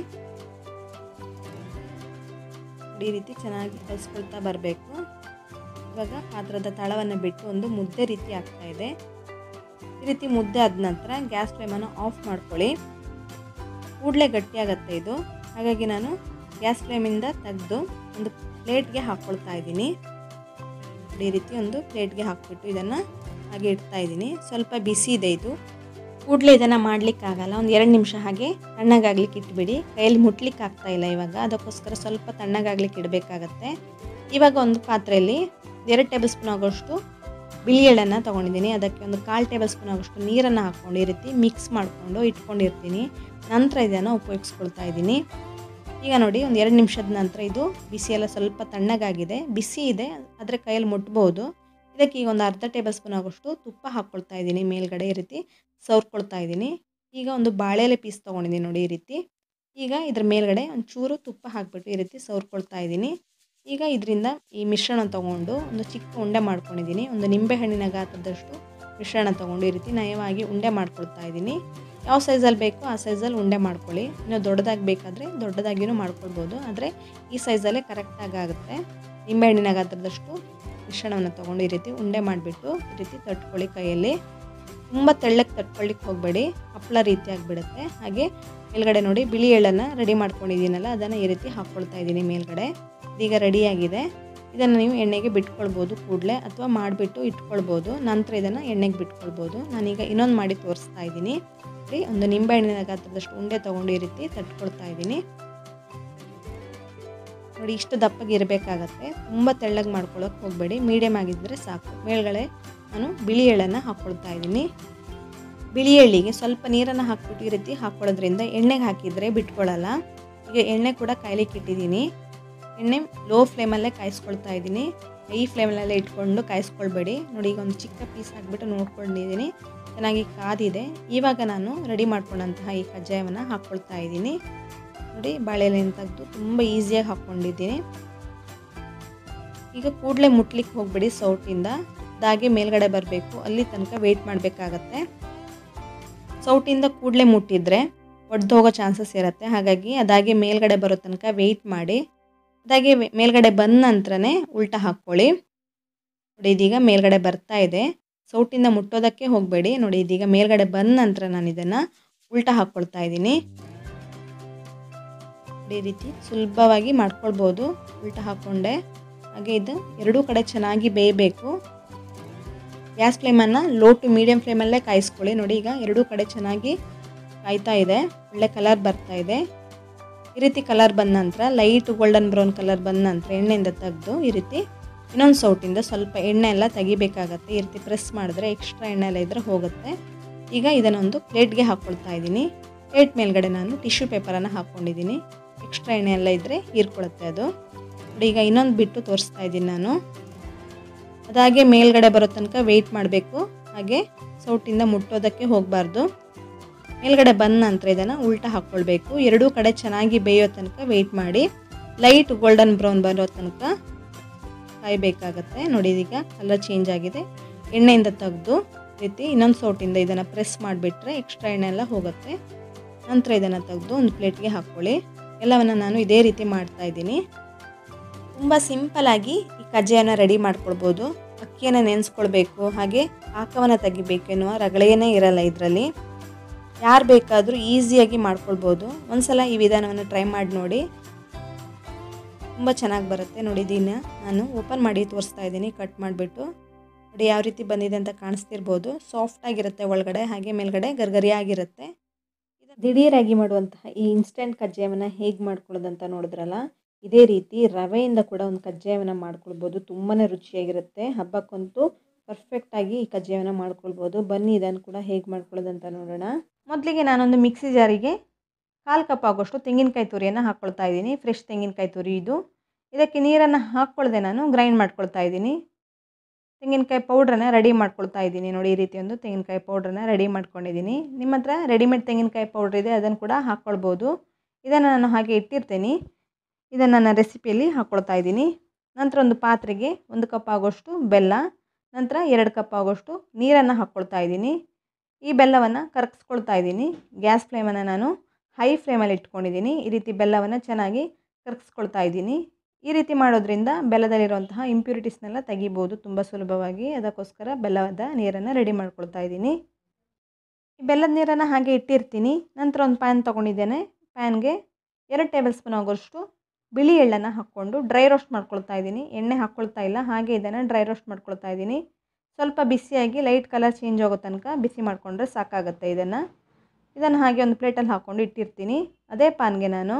ಈ ರೀತಿ ಚೆನ್ನಾಗಿ ಕಲಿಸ್ಕೊಳ್ತಾ ಬರಬೇಕು. ಇವಾಗ ಪಾತ್ರದ ತಳವನ್ನು ಬಿಟ್ಟು ಒಂದು ಮುದ್ದೆ ರೀತಿ ಆಗ್ತಾ ಇದೆ. ಈ ರೀತಿ ಮುದ್ದೆ ಆದ ನಂತರ ಗ್ಯಾಸ್ ಫ್ಲೇಮನ್ನು ಆಫ್ ಮಾಡ್ಕೊಳ್ಳಿ. ಕೂಡಲೇ ಗಟ್ಟಿಯಾಗತ್ತೆ ಇದು. ಹಾಗಾಗಿ ನಾನು ಗ್ಯಾಸ್ ಫ್ಲೇಮಿಂದ ತೆಗೆದು ಒಂದು ಪ್ಲೇಟ್ಗೆ ಹಾಕ್ಕೊಳ್ತಾ ಇದ್ದೀನಿ. ಈ ರೀತಿ ಒಂದು ಪ್ಲೇಟ್ಗೆ ಹಾಕ್ಬಿಟ್ಟು ಇದನ್ನು ಹಾಗೆ ಇಡ್ತಾ ಇದ್ದೀನಿ. ಸ್ವಲ್ಪ ಬಿಸಿ ಇದೆ ಇದು. ಕೂಡಲೇ ಇದನ್ನು ಮಾಡಲಿಕ್ಕಾಗಲ್ಲ. ಒಂದು 2 ನಿಮಿಷ ಹಾಗೆ ತಣ್ಣಗಾಗ್ಲಿಕ್ಕೆ ಇಟ್ಬಿಡಿ. ಕೈಯಲ್ಲಿ ಮುಟ್ಲಿಕ್ಕೆ ಆಗ್ತಾ ಇಲ್ಲ ಇವಾಗ. ಅದಕ್ಕೋಸ್ಕರ ಸ್ವಲ್ಪ ತಣ್ಣಗಾಗ್ಲಿಕ್ಕೆ ಇಡಬೇಕಾಗತ್ತೆ. ಇವಾಗ ಒಂದು ಪಾತ್ರೆಯಲ್ಲಿ 2 ಟೇಬಲ್ ಸ್ಪೂನ್ ಆಗೋಷ್ಟು ಬಿಳಿ ಎಳ್ಳನ್ನು ತೊಗೊಂಡಿದ್ದೀನಿ. ಅದಕ್ಕೆ ಒಂದು 1/4 ಟೇಬಲ್ ಸ್ಪೂನ್ ಆಗೋಷ್ಟು ನೀರನ್ನು ಹಾಕ್ಕೊಂಡು ಈ ರೀತಿ ಮಿಕ್ಸ್ ಮಾಡಿಕೊಂಡು ಇಟ್ಕೊಂಡಿರ್ತೀನಿ. ನಂತರ ಇದನ್ನು ಉಪಯೋಗಿಸ್ಕೊಳ್ತಾ ಇದ್ದೀನಿ. ಈಗ ನೋಡಿ ಒಂದು 2 ನಿಮಿಷದ ನಂತರ ಇದು ಬಿಸಿ ಎಲ್ಲ ಸ್ವಲ್ಪ ತಣ್ಣಗಾಗಿದೆ, ಬಿಸಿ ಇದೆ ಆದರೆ ಕೈಯಲ್ಲಿ ಮುಟ್ಬೋದು. ಇದಕ್ಕೆ ಈಗ ಒಂದು ಅರ್ಧ ಟೇಬಲ್ ಸ್ಪೂನ್ ಆಗೋಷ್ಟು ತುಪ್ಪ ಹಾಕ್ಕೊಳ್ತಾ ಇದ್ದೀನಿ, ಮೇಲ್ಗಡೆ ಈ ರೀತಿ ಸವರ್ಕೊಳ್ತಾ ಇದ್ದೀನಿ. ಈಗ ಒಂದು ಬಾಳೆಲೆ ಪೀಸ್ ತೊಗೊಂಡಿದ್ದೀನಿ ನೋಡಿ ಈ ರೀತಿ. ಈಗ ಇದ್ರ ಮೇಲ್ಗಡೆ ಒಂಚೂರು ತುಪ್ಪ ಹಾಕಿಬಿಟ್ಟು ಈ ರೀತಿ ಸವರ್ಕೊಳ್ತಾ ಇದ್ದೀನಿ. ಈಗ ಇದರಿಂದ ಈ ಮಿಶ್ರಣ ತೊಗೊಂಡು ಒಂದು ಚಿಕ್ಕ ಉಂಡೆ ಮಾಡ್ಕೊಂಡಿದ್ದೀನಿ. ಒಂದು ನಿಂಬೆಹಣ್ಣಿನ ಗಾತ್ರದಷ್ಟು ಮಿಶ್ರಣ ತೊಗೊಂಡು ಈ ರೀತಿ ನಯವಾಗಿ ಉಂಡೆ ಮಾಡ್ಕೊಳ್ತಾ ಇದ್ದೀನಿ. ಯಾವ ಸೈಜಲ್ಲಿ ಬೇಕೋ ಆ ಸೈಜಲ್ಲಿ ಉಂಡೆ ಮಾಡ್ಕೊಳ್ಳಿ. ಇನ್ನು ದೊಡ್ಡದಾಗಿ ಬೇಕಾದರೆ ದೊಡ್ಡದಾಗಿಯೂ ಮಾಡ್ಕೊಳ್ಬೋದು, ಆದರೆ ಈ ಸೈಜಲ್ಲೇ ಕರೆಕ್ಟಾಗಿ ಆಗುತ್ತೆ. ನಿಂಬೆಹಣ್ಣಿನ ಗಾತ್ರದಷ್ಟು ಮಿಶ್ರಣವನ್ನು ತೊಗೊಂಡು ಈ ರೀತಿ ಉಂಡೆ ಮಾಡಿಬಿಟ್ಟು ಈ ರೀತಿ ತಟ್ಕೊಳ್ಳಿ ಕೈಯಲ್ಲಿ. ತುಂಬ ತೆಳ್ಳಗೆ ತಟ್ಕೊಳ್ಳಿಕ್ಕೆ ಹೋಗಬೇಡಿ, ಹಪ್ಪಳ ರೀತಿ ಆಗಿಬಿಡುತ್ತೆ. ಹಾಗೆ ಮೇಲ್ಗಡೆ ನೋಡಿ ಬಿಳಿ ಎಳ್ಳನ್ನು ರೆಡಿ ಮಾಡ್ಕೊಂಡಿದ್ದೀನಲ್ಲ, ಅದನ್ನು ಈ ರೀತಿ ಹಾಕ್ಕೊಳ್ತಾ ಇದ್ದೀನಿ ಮೇಲ್ಗಡೆ. ಇದೀಗ ರೆಡಿಯಾಗಿದೆ. ಇದನ್ನು ನೀವು ಎಣ್ಣೆಗೆ ಬಿಟ್ಕೊಳ್ಬೋದು ಕೂಡಲೇ, ಅಥವಾ ಮಾಡಿಬಿಟ್ಟು ಇಟ್ಕೊಳ್ಬೋದು, ನಂತರ ಇದನ್ನು ಎಣ್ಣೆಗೆ ಬಿಟ್ಕೊಳ್ಬೋದು. ನಾನೀಗ ಇನ್ನೊಂದು ಮಾಡಿ ತೋರಿಸ್ತಾ ಇದ್ದೀನಿ. ಒಂದು ನಿಂಬೆಹಣ್ಣಿನ ಗಾತ್ರದಷ್ಟು ಉಂಡೆ ತೊಗೊಂಡು ಈ ರೀತಿ ತಟ್ಕೊಳ್ತಾ ಇದ್ದೀನಿ ನೋಡಿ. ಇಷ್ಟು ದಪ್ಪಗೆ ಇರಬೇಕಾಗತ್ತೆ, ತುಂಬ ತೆಳ್ಳಗೆ ಮಾಡ್ಕೊಳ್ಳೋಕೆ ಹೋಗಬೇಡಿ, ಮೀಡಿಯಮ್ ಆಗಿದ್ದರೆ ಸಾಕು. ಮೇಲ್ಗಡೆ ನಾನು ಬಿಳಿ ಎಳ್ಳನ್ನು ಹಾಕ್ಕೊಳ್ತಾ ಇದ್ದೀನಿ. ಬಿಳಿ ಎಳ್ಳಿಗೆ ಸ್ವಲ್ಪ ನೀರನ್ನು ಹಾಕ್ಬಿಟ್ಟು ಈ ರೀತಿ ಹಾಕ್ಕೊಳ್ಳೋದ್ರಿಂದ ಎಣ್ಣೆಗೆ ಹಾಕಿದರೆ ಬಿಟ್ಕೊಳ್ಳಲ್ಲ. ಈಗ ಎಣ್ಣೆ ಕೂಡ ಕಾಯ್ಲಿಕ್ಕೆ ಇಟ್ಟಿದ್ದೀನಿ. ಎಣ್ಣೆ ಲೋ ಫ್ಲೇಮಲ್ಲೇ ಕಾಯಿಸ್ಕೊಳ್ತಾ ಇದ್ದೀನಿ, ಹೈ ಫ್ಲೇಮಲ್ಲೇ ಇಟ್ಕೊಂಡು ಕಾಯಿಸ್ಕೊಳ್ಬೇಡಿ. ನೋಡಿ ಈಗ ಒಂದು ಚಿಕ್ಕ ಪೀಸ್ ಹಾಕ್ಬಿಟ್ಟು ನೋಡ್ಕೊಂಡಿದ್ದೀನಿ, ಚೆನ್ನಾಗಿ ಕಾದಿದೆ. ಇವಾಗ ನಾನು ರೆಡಿ ಮಾಡ್ಕೊಂಡಂತಹ ಈ ಕಜ್ಜಾಯವನ್ನು ಹಾಕ್ಕೊಳ್ತಾ ಇದ್ದೀನಿ ನೋಡಿ. ಬಾಳೆಲೆಯನ್ನು ತೆಗೆದು ತುಂಬ ಈಸಿಯಾಗಿ ಹಾಕ್ಕೊಂಡಿದ್ದೀನಿ. ಈಗ ಕೂಡಲೇ ಮುಟ್ಲಿಕ್ಕೆ ಹೋಗ್ಬೇಡಿ ಸೌಟಿಂದ, ಅದಾಗೆ ಮೇಲ್ಗಡೆ ಬರಬೇಕು, ಅಲ್ಲಿ ತನಕ ವೆಯ್ಟ್ ಮಾಡಬೇಕಾಗತ್ತೆ. ಸೌಟಿಂದ ಕೂಡಲೇ ಮುಟ್ಟಿದ್ರೆ ಒಡೆದು ಹೋಗೋ ಚಾನ್ಸಸ್ ಇರುತ್ತೆ. ಹಾಗಾಗಿ ಅದಾಗೆ ಮೇಲ್ಗಡೆ ಬರೋ ತನಕ ವೆಯ್ಟ್ ಮಾಡಿ. ಅದಾಗೆ ಮೇಲ್ಗಡೆ ಬಂದ ನಂತರನೇ ಉಲ್ಟಾ ಹಾಕ್ಕೊಳ್ಳಿ ನೋಡಿ. ಇದೀಗ ಮೇಲ್ಗಡೆ ಬರ್ತಾ ಇದೆ, ಸೌಟಿಂದ ಮುಟ್ಟೋದಕ್ಕೆ ಹೋಗಬೇಡಿ ನೋಡಿ. ಇದೀಗ ಮೇಲ್ಗಡೆ ಬಂದ ನಂತರ ನಾನು ಇದನ್ನು ಉಲ್ಟಾ ಹಾಕ್ಕೊಳ್ತಾ ಇದ್ದೀನಿ. ಈ ರೀತಿ ಸುಲಭವಾಗಿ ಮಾಡ್ಕೊಳ್ಬೋದು ಉಲ್ಟಾ ಹಾಕ್ಕೊಂಡೆ. ಹಾಗೆ ಇದು ಎರಡೂ ಕಡೆ ಚೆನ್ನಾಗಿ ಬೇಯಬೇಕು. ಗ್ಯಾಸ್ ಫ್ಲೇಮನ್ನು ಲೋ ಟು ಮೀಡಿಯಮ್ ಫ್ಲೇಮಲ್ಲೇ ಕಾಯಿಸ್ಕೊಳ್ಳಿ ನೋಡಿ. ಈಗ ಎರಡೂ ಕಡೆ ಚೆನ್ನಾಗಿ ಕಾಯ್ತಾ ಇದೆ, ಒಳ್ಳೆ ಕಲರ್ ಬರ್ತಾ ಇದೆ. ಈ ರೀತಿ ಕಲರ್ ಬಂದ ನಂತರ ಲೈಟ್ ಗೋಲ್ಡನ್ ಬ್ರೌನ್ ಕಲರ್ ಬಂದ ನಂತರ ಎಣ್ಣೆಯಿಂದ ತೆಗೆದು ಈ ರೀತಿ ಇನ್ನೊಂದು ಸೌಟಿಂದ ಸ್ವಲ್ಪ ಎಣ್ಣೆ ಎಲ್ಲ ತೆಗಿಬೇಕಾಗತ್ತೆ. ಈ ರೀತಿ ಪ್ರೆಸ್ ಮಾಡಿದ್ರೆ ಎಕ್ಸ್ಟ್ರಾ ಎಣ್ಣೆ ಎಲ್ಲ ಇದ್ರೆ ಹೋಗುತ್ತೆ. ಈಗ ಇದನ್ನೊಂದು ಪ್ಲೇಟ್ಗೆ ಹಾಕ್ಕೊಳ್ತಾ ಇದ್ದೀನಿ. ಪ್ಲೇಟ್ ಮೇಲ್ಗಡೆ ನಾನು ಟಿಶ್ಯೂ ಪೇಪರನ್ನು ಹಾಕ್ಕೊಂಡಿದ್ದೀನಿ, ಎಕ್ಸ್ಟ್ರಾ ಎಣ್ಣೆ ಎಲ್ಲ ಇದ್ದರೆ ಹೀರ್ಕೊಳ್ಳುತ್ತೆ ಅದು ನೋಡಿ. ಈಗ ಇನ್ನೊಂದು ಬಿಟ್ಟು ತೋರಿಸ್ತಾ ಇದ್ದೀನಿ ನಾನು. ಅದಾಗೆ ಮೇಲ್ಗಡೆ ಬರೋ ತನಕ ವೆಯ್ಟ್ ಮಾಡಬೇಕು, ಹಾಗೆ ಸೌಟಿಂದ ಮುಟ್ಟೋದಕ್ಕೆ ಹೋಗಬಾರ್ದು. ಮೇಲ್ಗಡೆ ಬಂದ ನಂತರ ಇದನ್ನು ಉಲ್ಟಾ ಹಾಕ್ಕೊಳ್ಬೇಕು. ಎರಡೂ ಕಡೆ ಚೆನ್ನಾಗಿ ಬೇಯೋ ತನಕ ವೆಯ್ಟ್ ಮಾಡಿ, ಲೈಟ್ ಗೋಲ್ಡನ್ ಬ್ರೌನ್ ಬರೋ ತನಕ ಕಾಯಬೇಕಾಗತ್ತೆ ನೋಡಿ. ಈಗ ಕಲರ್ ಚೇಂಜ್ ಆಗಿದೆ. ಎಣ್ಣೆಯಿಂದ ತೆಗೆದು ರೀತಿ ಇನ್ನೊಂದು ಸೌಟಿಂದ ಇದನ್ನು ಪ್ರೆಸ್ ಮಾಡಿಬಿಟ್ರೆ ಎಕ್ಸ್ಟ್ರಾ ಎಣ್ಣೆ ಎಲ್ಲ ಹೋಗುತ್ತೆ. ನಂತರ ಇದನ್ನು ತೆಗೆದು ಒಂದು ಪ್ಲೇಟ್ಗೆ ಹಾಕ್ಕೊಳ್ಳಿ. ಎಲ್ಲವನ್ನು ನಾನು ಇದೇ ರೀತಿ ಮಾಡ್ತಾ ಇದ್ದೀನಿ. ತುಂಬ ಸಿಂಪಲಾಗಿ ಈ ಕಜ್ಜಾಯನ ರೆಡಿ ಮಾಡ್ಕೊಳ್ಬೋದು. ಅಕ್ಕಿಯನ್ನು ನೆನೆಸ್ಕೊಳ್ಬೇಕು, ಹಾಗೆ ಪಾಕವನ್ನು ತೆಗಿಬೇಕು ಎನ್ನುವ ರಗಳೆಯೇ ಇರಲ್ಲ ಇದರಲ್ಲಿ. ಯಾರು ಬೇಕಾದರೂ ಈಸಿಯಾಗಿ ಮಾಡ್ಕೊಳ್ಬೋದು. ಒಂದ್ಸಲ ಈ ವಿಧಾನವನ್ನು ಟ್ರೈ ಮಾಡಿ ನೋಡಿ, ತುಂಬ ಚೆನ್ನಾಗಿ ಬರುತ್ತೆ ನೋಡಿ. ಇದನ್ನು ನಾನು ಓಪನ್ ಮಾಡಿ ತೋರಿಸ್ತಾ ಇದ್ದೀನಿ, ಕಟ್ ಮಾಡಿಬಿಟ್ಟು ನೋಡಿ ಯಾವ ರೀತಿ ಬಂದಿದೆ ಅಂತ ಕಾಣಿಸ್ತಿರ್ಬೋದು. ಸಾಫ್ಟಾಗಿರುತ್ತೆ ಒಳಗಡೆ, ಹಾಗೆ ಮೇಲ್ಗಡೆ ಗರ್ಗರಿಯಾಗಿರುತ್ತೆ. ದಿಢೀರಾಗಿ ಮಾಡುವಂತಹ ಈ ಇನ್ಸ್ಟೆಂಟ್ ಕಜ್ಜಾಯವನ್ನು ಹೇಗೆ ಮಾಡ್ಕೊಳ್ಳೋದಂತ ನೋಡಿದ್ರಲ್ಲ, ಇದೇ ರೀತಿ ರವೆಯಿಂದ ಕೂಡ ಒಂದು ಕಜ್ಜಾಯವನ್ನು ಮಾಡ್ಕೊಳ್ಬೋದು. ತುಂಬಾ ರುಚಿಯಾಗಿರುತ್ತೆ. ಹಬ್ಬಕ್ಕಂತೂ ಪರ್ಫೆಕ್ಟಾಗಿ ಈ ಕಜ್ಜಾಯವನ್ನು ಮಾಡ್ಕೊಳ್ಬೋದು. ಬನ್ನಿ ಇದನ್ನು ಕೂಡ ಹೇಗೆ ಮಾಡ್ಕೊಳ್ಳೋದಂತ ನೋಡೋಣ. ಮೊದಲಿಗೆ ನಾನೊಂದು ಮಿಕ್ಸಿ ಜಾರಿಗೆ 1/4 ಕಪ್ ಆಗೋಷ್ಟು ತೆಂಗಿನಕಾಯಿ ತುರಿಯನ್ನು ಹಾಕ್ಕೊಳ್ತಾ ಇದ್ದೀನಿ. ಫ್ರೆಶ್ ತೆಂಗಿನಕಾಯಿ ತುರಿ ಇದು. ಇದಕ್ಕೆ ನೀರನ್ನು ಹಾಕ್ಕೊಳ್ಳದೆ ನಾನು ಗ್ರೈಂಡ್ ಮಾಡ್ಕೊಳ್ತಾ ಇದ್ದೀನಿ. ತೆಂಗಿನಕಾಯಿ ಪೌಡ್ರನ್ನ ರೆಡಿ ಮಾಡ್ಕೊಳ್ತಾ ಇದ್ದೀನಿ ನೋಡಿ. ಈ ರೀತಿ ಒಂದು ತೆಂಗಿನಕಾಯಿ ಪೌಡ್ರನ್ನ ರೆಡಿ ಮಾಡ್ಕೊಂಡಿದ್ದೀನಿ. ನಿಮ್ಮ ಹತ್ರ ರೆಡಿಮೇಡ್ ತೆಂಗಿನಕಾಯಿ ಪೌಡ್ರ್ ಇದೆ, ಅದನ್ನು ಕೂಡ ಹಾಕ್ಕೊಳ್ಬೋದು. ಇದನ್ನು ನಾನು ಹಾಗೆ ಇಟ್ಟಿರ್ತೀನಿ. ಇದನ್ನು ನನ್ನ ರೆಸಿಪಿಯಲ್ಲಿ ಹಾಕ್ಕೊಳ್ತಾ ಇದ್ದೀನಿ. ನಂತರ ಒಂದು ಪಾತ್ರೆಗೆ 1 ಕಪ್ ಆಗೋಷ್ಟು ಬೆಲ್ಲ, ನಂತರ 2 ಕಪ್ ಆಗೋಷ್ಟು ನೀರನ್ನು ಹಾಕ್ಕೊಳ್ತಾ ಇದ್ದೀನಿ. ಈ ಬೆಲ್ಲವನ್ನು ಕರಗಿಸ್ಕೊಳ್ತಾ ಇದ್ದೀನಿ. ಗ್ಯಾಸ್ ಫ್ಲೇಮನ್ನು ನಾನು ಹೈ ಫ್ಲೇಮಲ್ಲಿ ಇಟ್ಕೊಂಡಿದ್ದೀನಿ. ಈ ರೀತಿ ಬೆಲ್ಲವನ್ನು ಚೆನ್ನಾಗಿ ಕರಗಿಸ್ಕೊಳ್ತಾ ಇದ್ದೀನಿ. ಈ ರೀತಿ ಮಾಡೋದ್ರಿಂದ ಬೆಲ್ಲದಲ್ಲಿರುವಂತಹ ಇಂಪ್ಯೂರಿಟೀಸ್ನೆಲ್ಲ ತೆಗಿಬೋದು ತುಂಬ ಸುಲಭವಾಗಿ. ಅದಕ್ಕೋಸ್ಕರ ಬೆಲ್ಲದ ನೀರನ್ನು ರೆಡಿ ಮಾಡ್ಕೊಳ್ತಾ ಇದ್ದೀನಿ. ಈ ಬೆಲ್ಲದ ನೀರನ್ನು ಹಾಗೆ ಇಟ್ಟಿರ್ತೀನಿ. ನಂತರ ಒಂದು ಪ್ಯಾನ್ ತೊಗೊಂಡಿದ್ದೇನೆ. ಪ್ಯಾನ್ಗೆ 2 ಟೇಬಲ್ ಸ್ಪೂನ್ ಆಗೋಷ್ಟು ಬಿಳಿ ಎಳ್ಳನ್ನು ಹಾಕ್ಕೊಂಡು ಡ್ರೈ ರೋಸ್ಟ್ ಮಾಡ್ಕೊಳ್ತಾ ಇದ್ದೀನಿ. ಎಣ್ಣೆ ಹಾಕ್ಕೊಳ್ತಾ ಇಲ್ಲ, ಹಾಗೆ ಇದನ್ನು ಡ್ರೈ ರೋಸ್ಟ್ ಮಾಡ್ಕೊಳ್ತಾ ಇದ್ದೀನಿ. ಸ್ವಲ್ಪ ಬಿಸಿಯಾಗಿ ಲೈಟ್ ಕಲರ್ ಚೇಂಜ್ ಆಗೋ ತನಕ ಬಿಸಿ ಮಾಡಿಕೊಂಡ್ರೆ ಸಾಕಾಗುತ್ತೆ. ಇದನ್ನು ಹಾಗೆ ಒಂದು ಪ್ಲೇಟಲ್ಲಿ ಹಾಕ್ಕೊಂಡು ಇಟ್ಟಿರ್ತೀನಿ. ಅದೇ ಪ್ಯಾನ್ಗೆ ನಾನು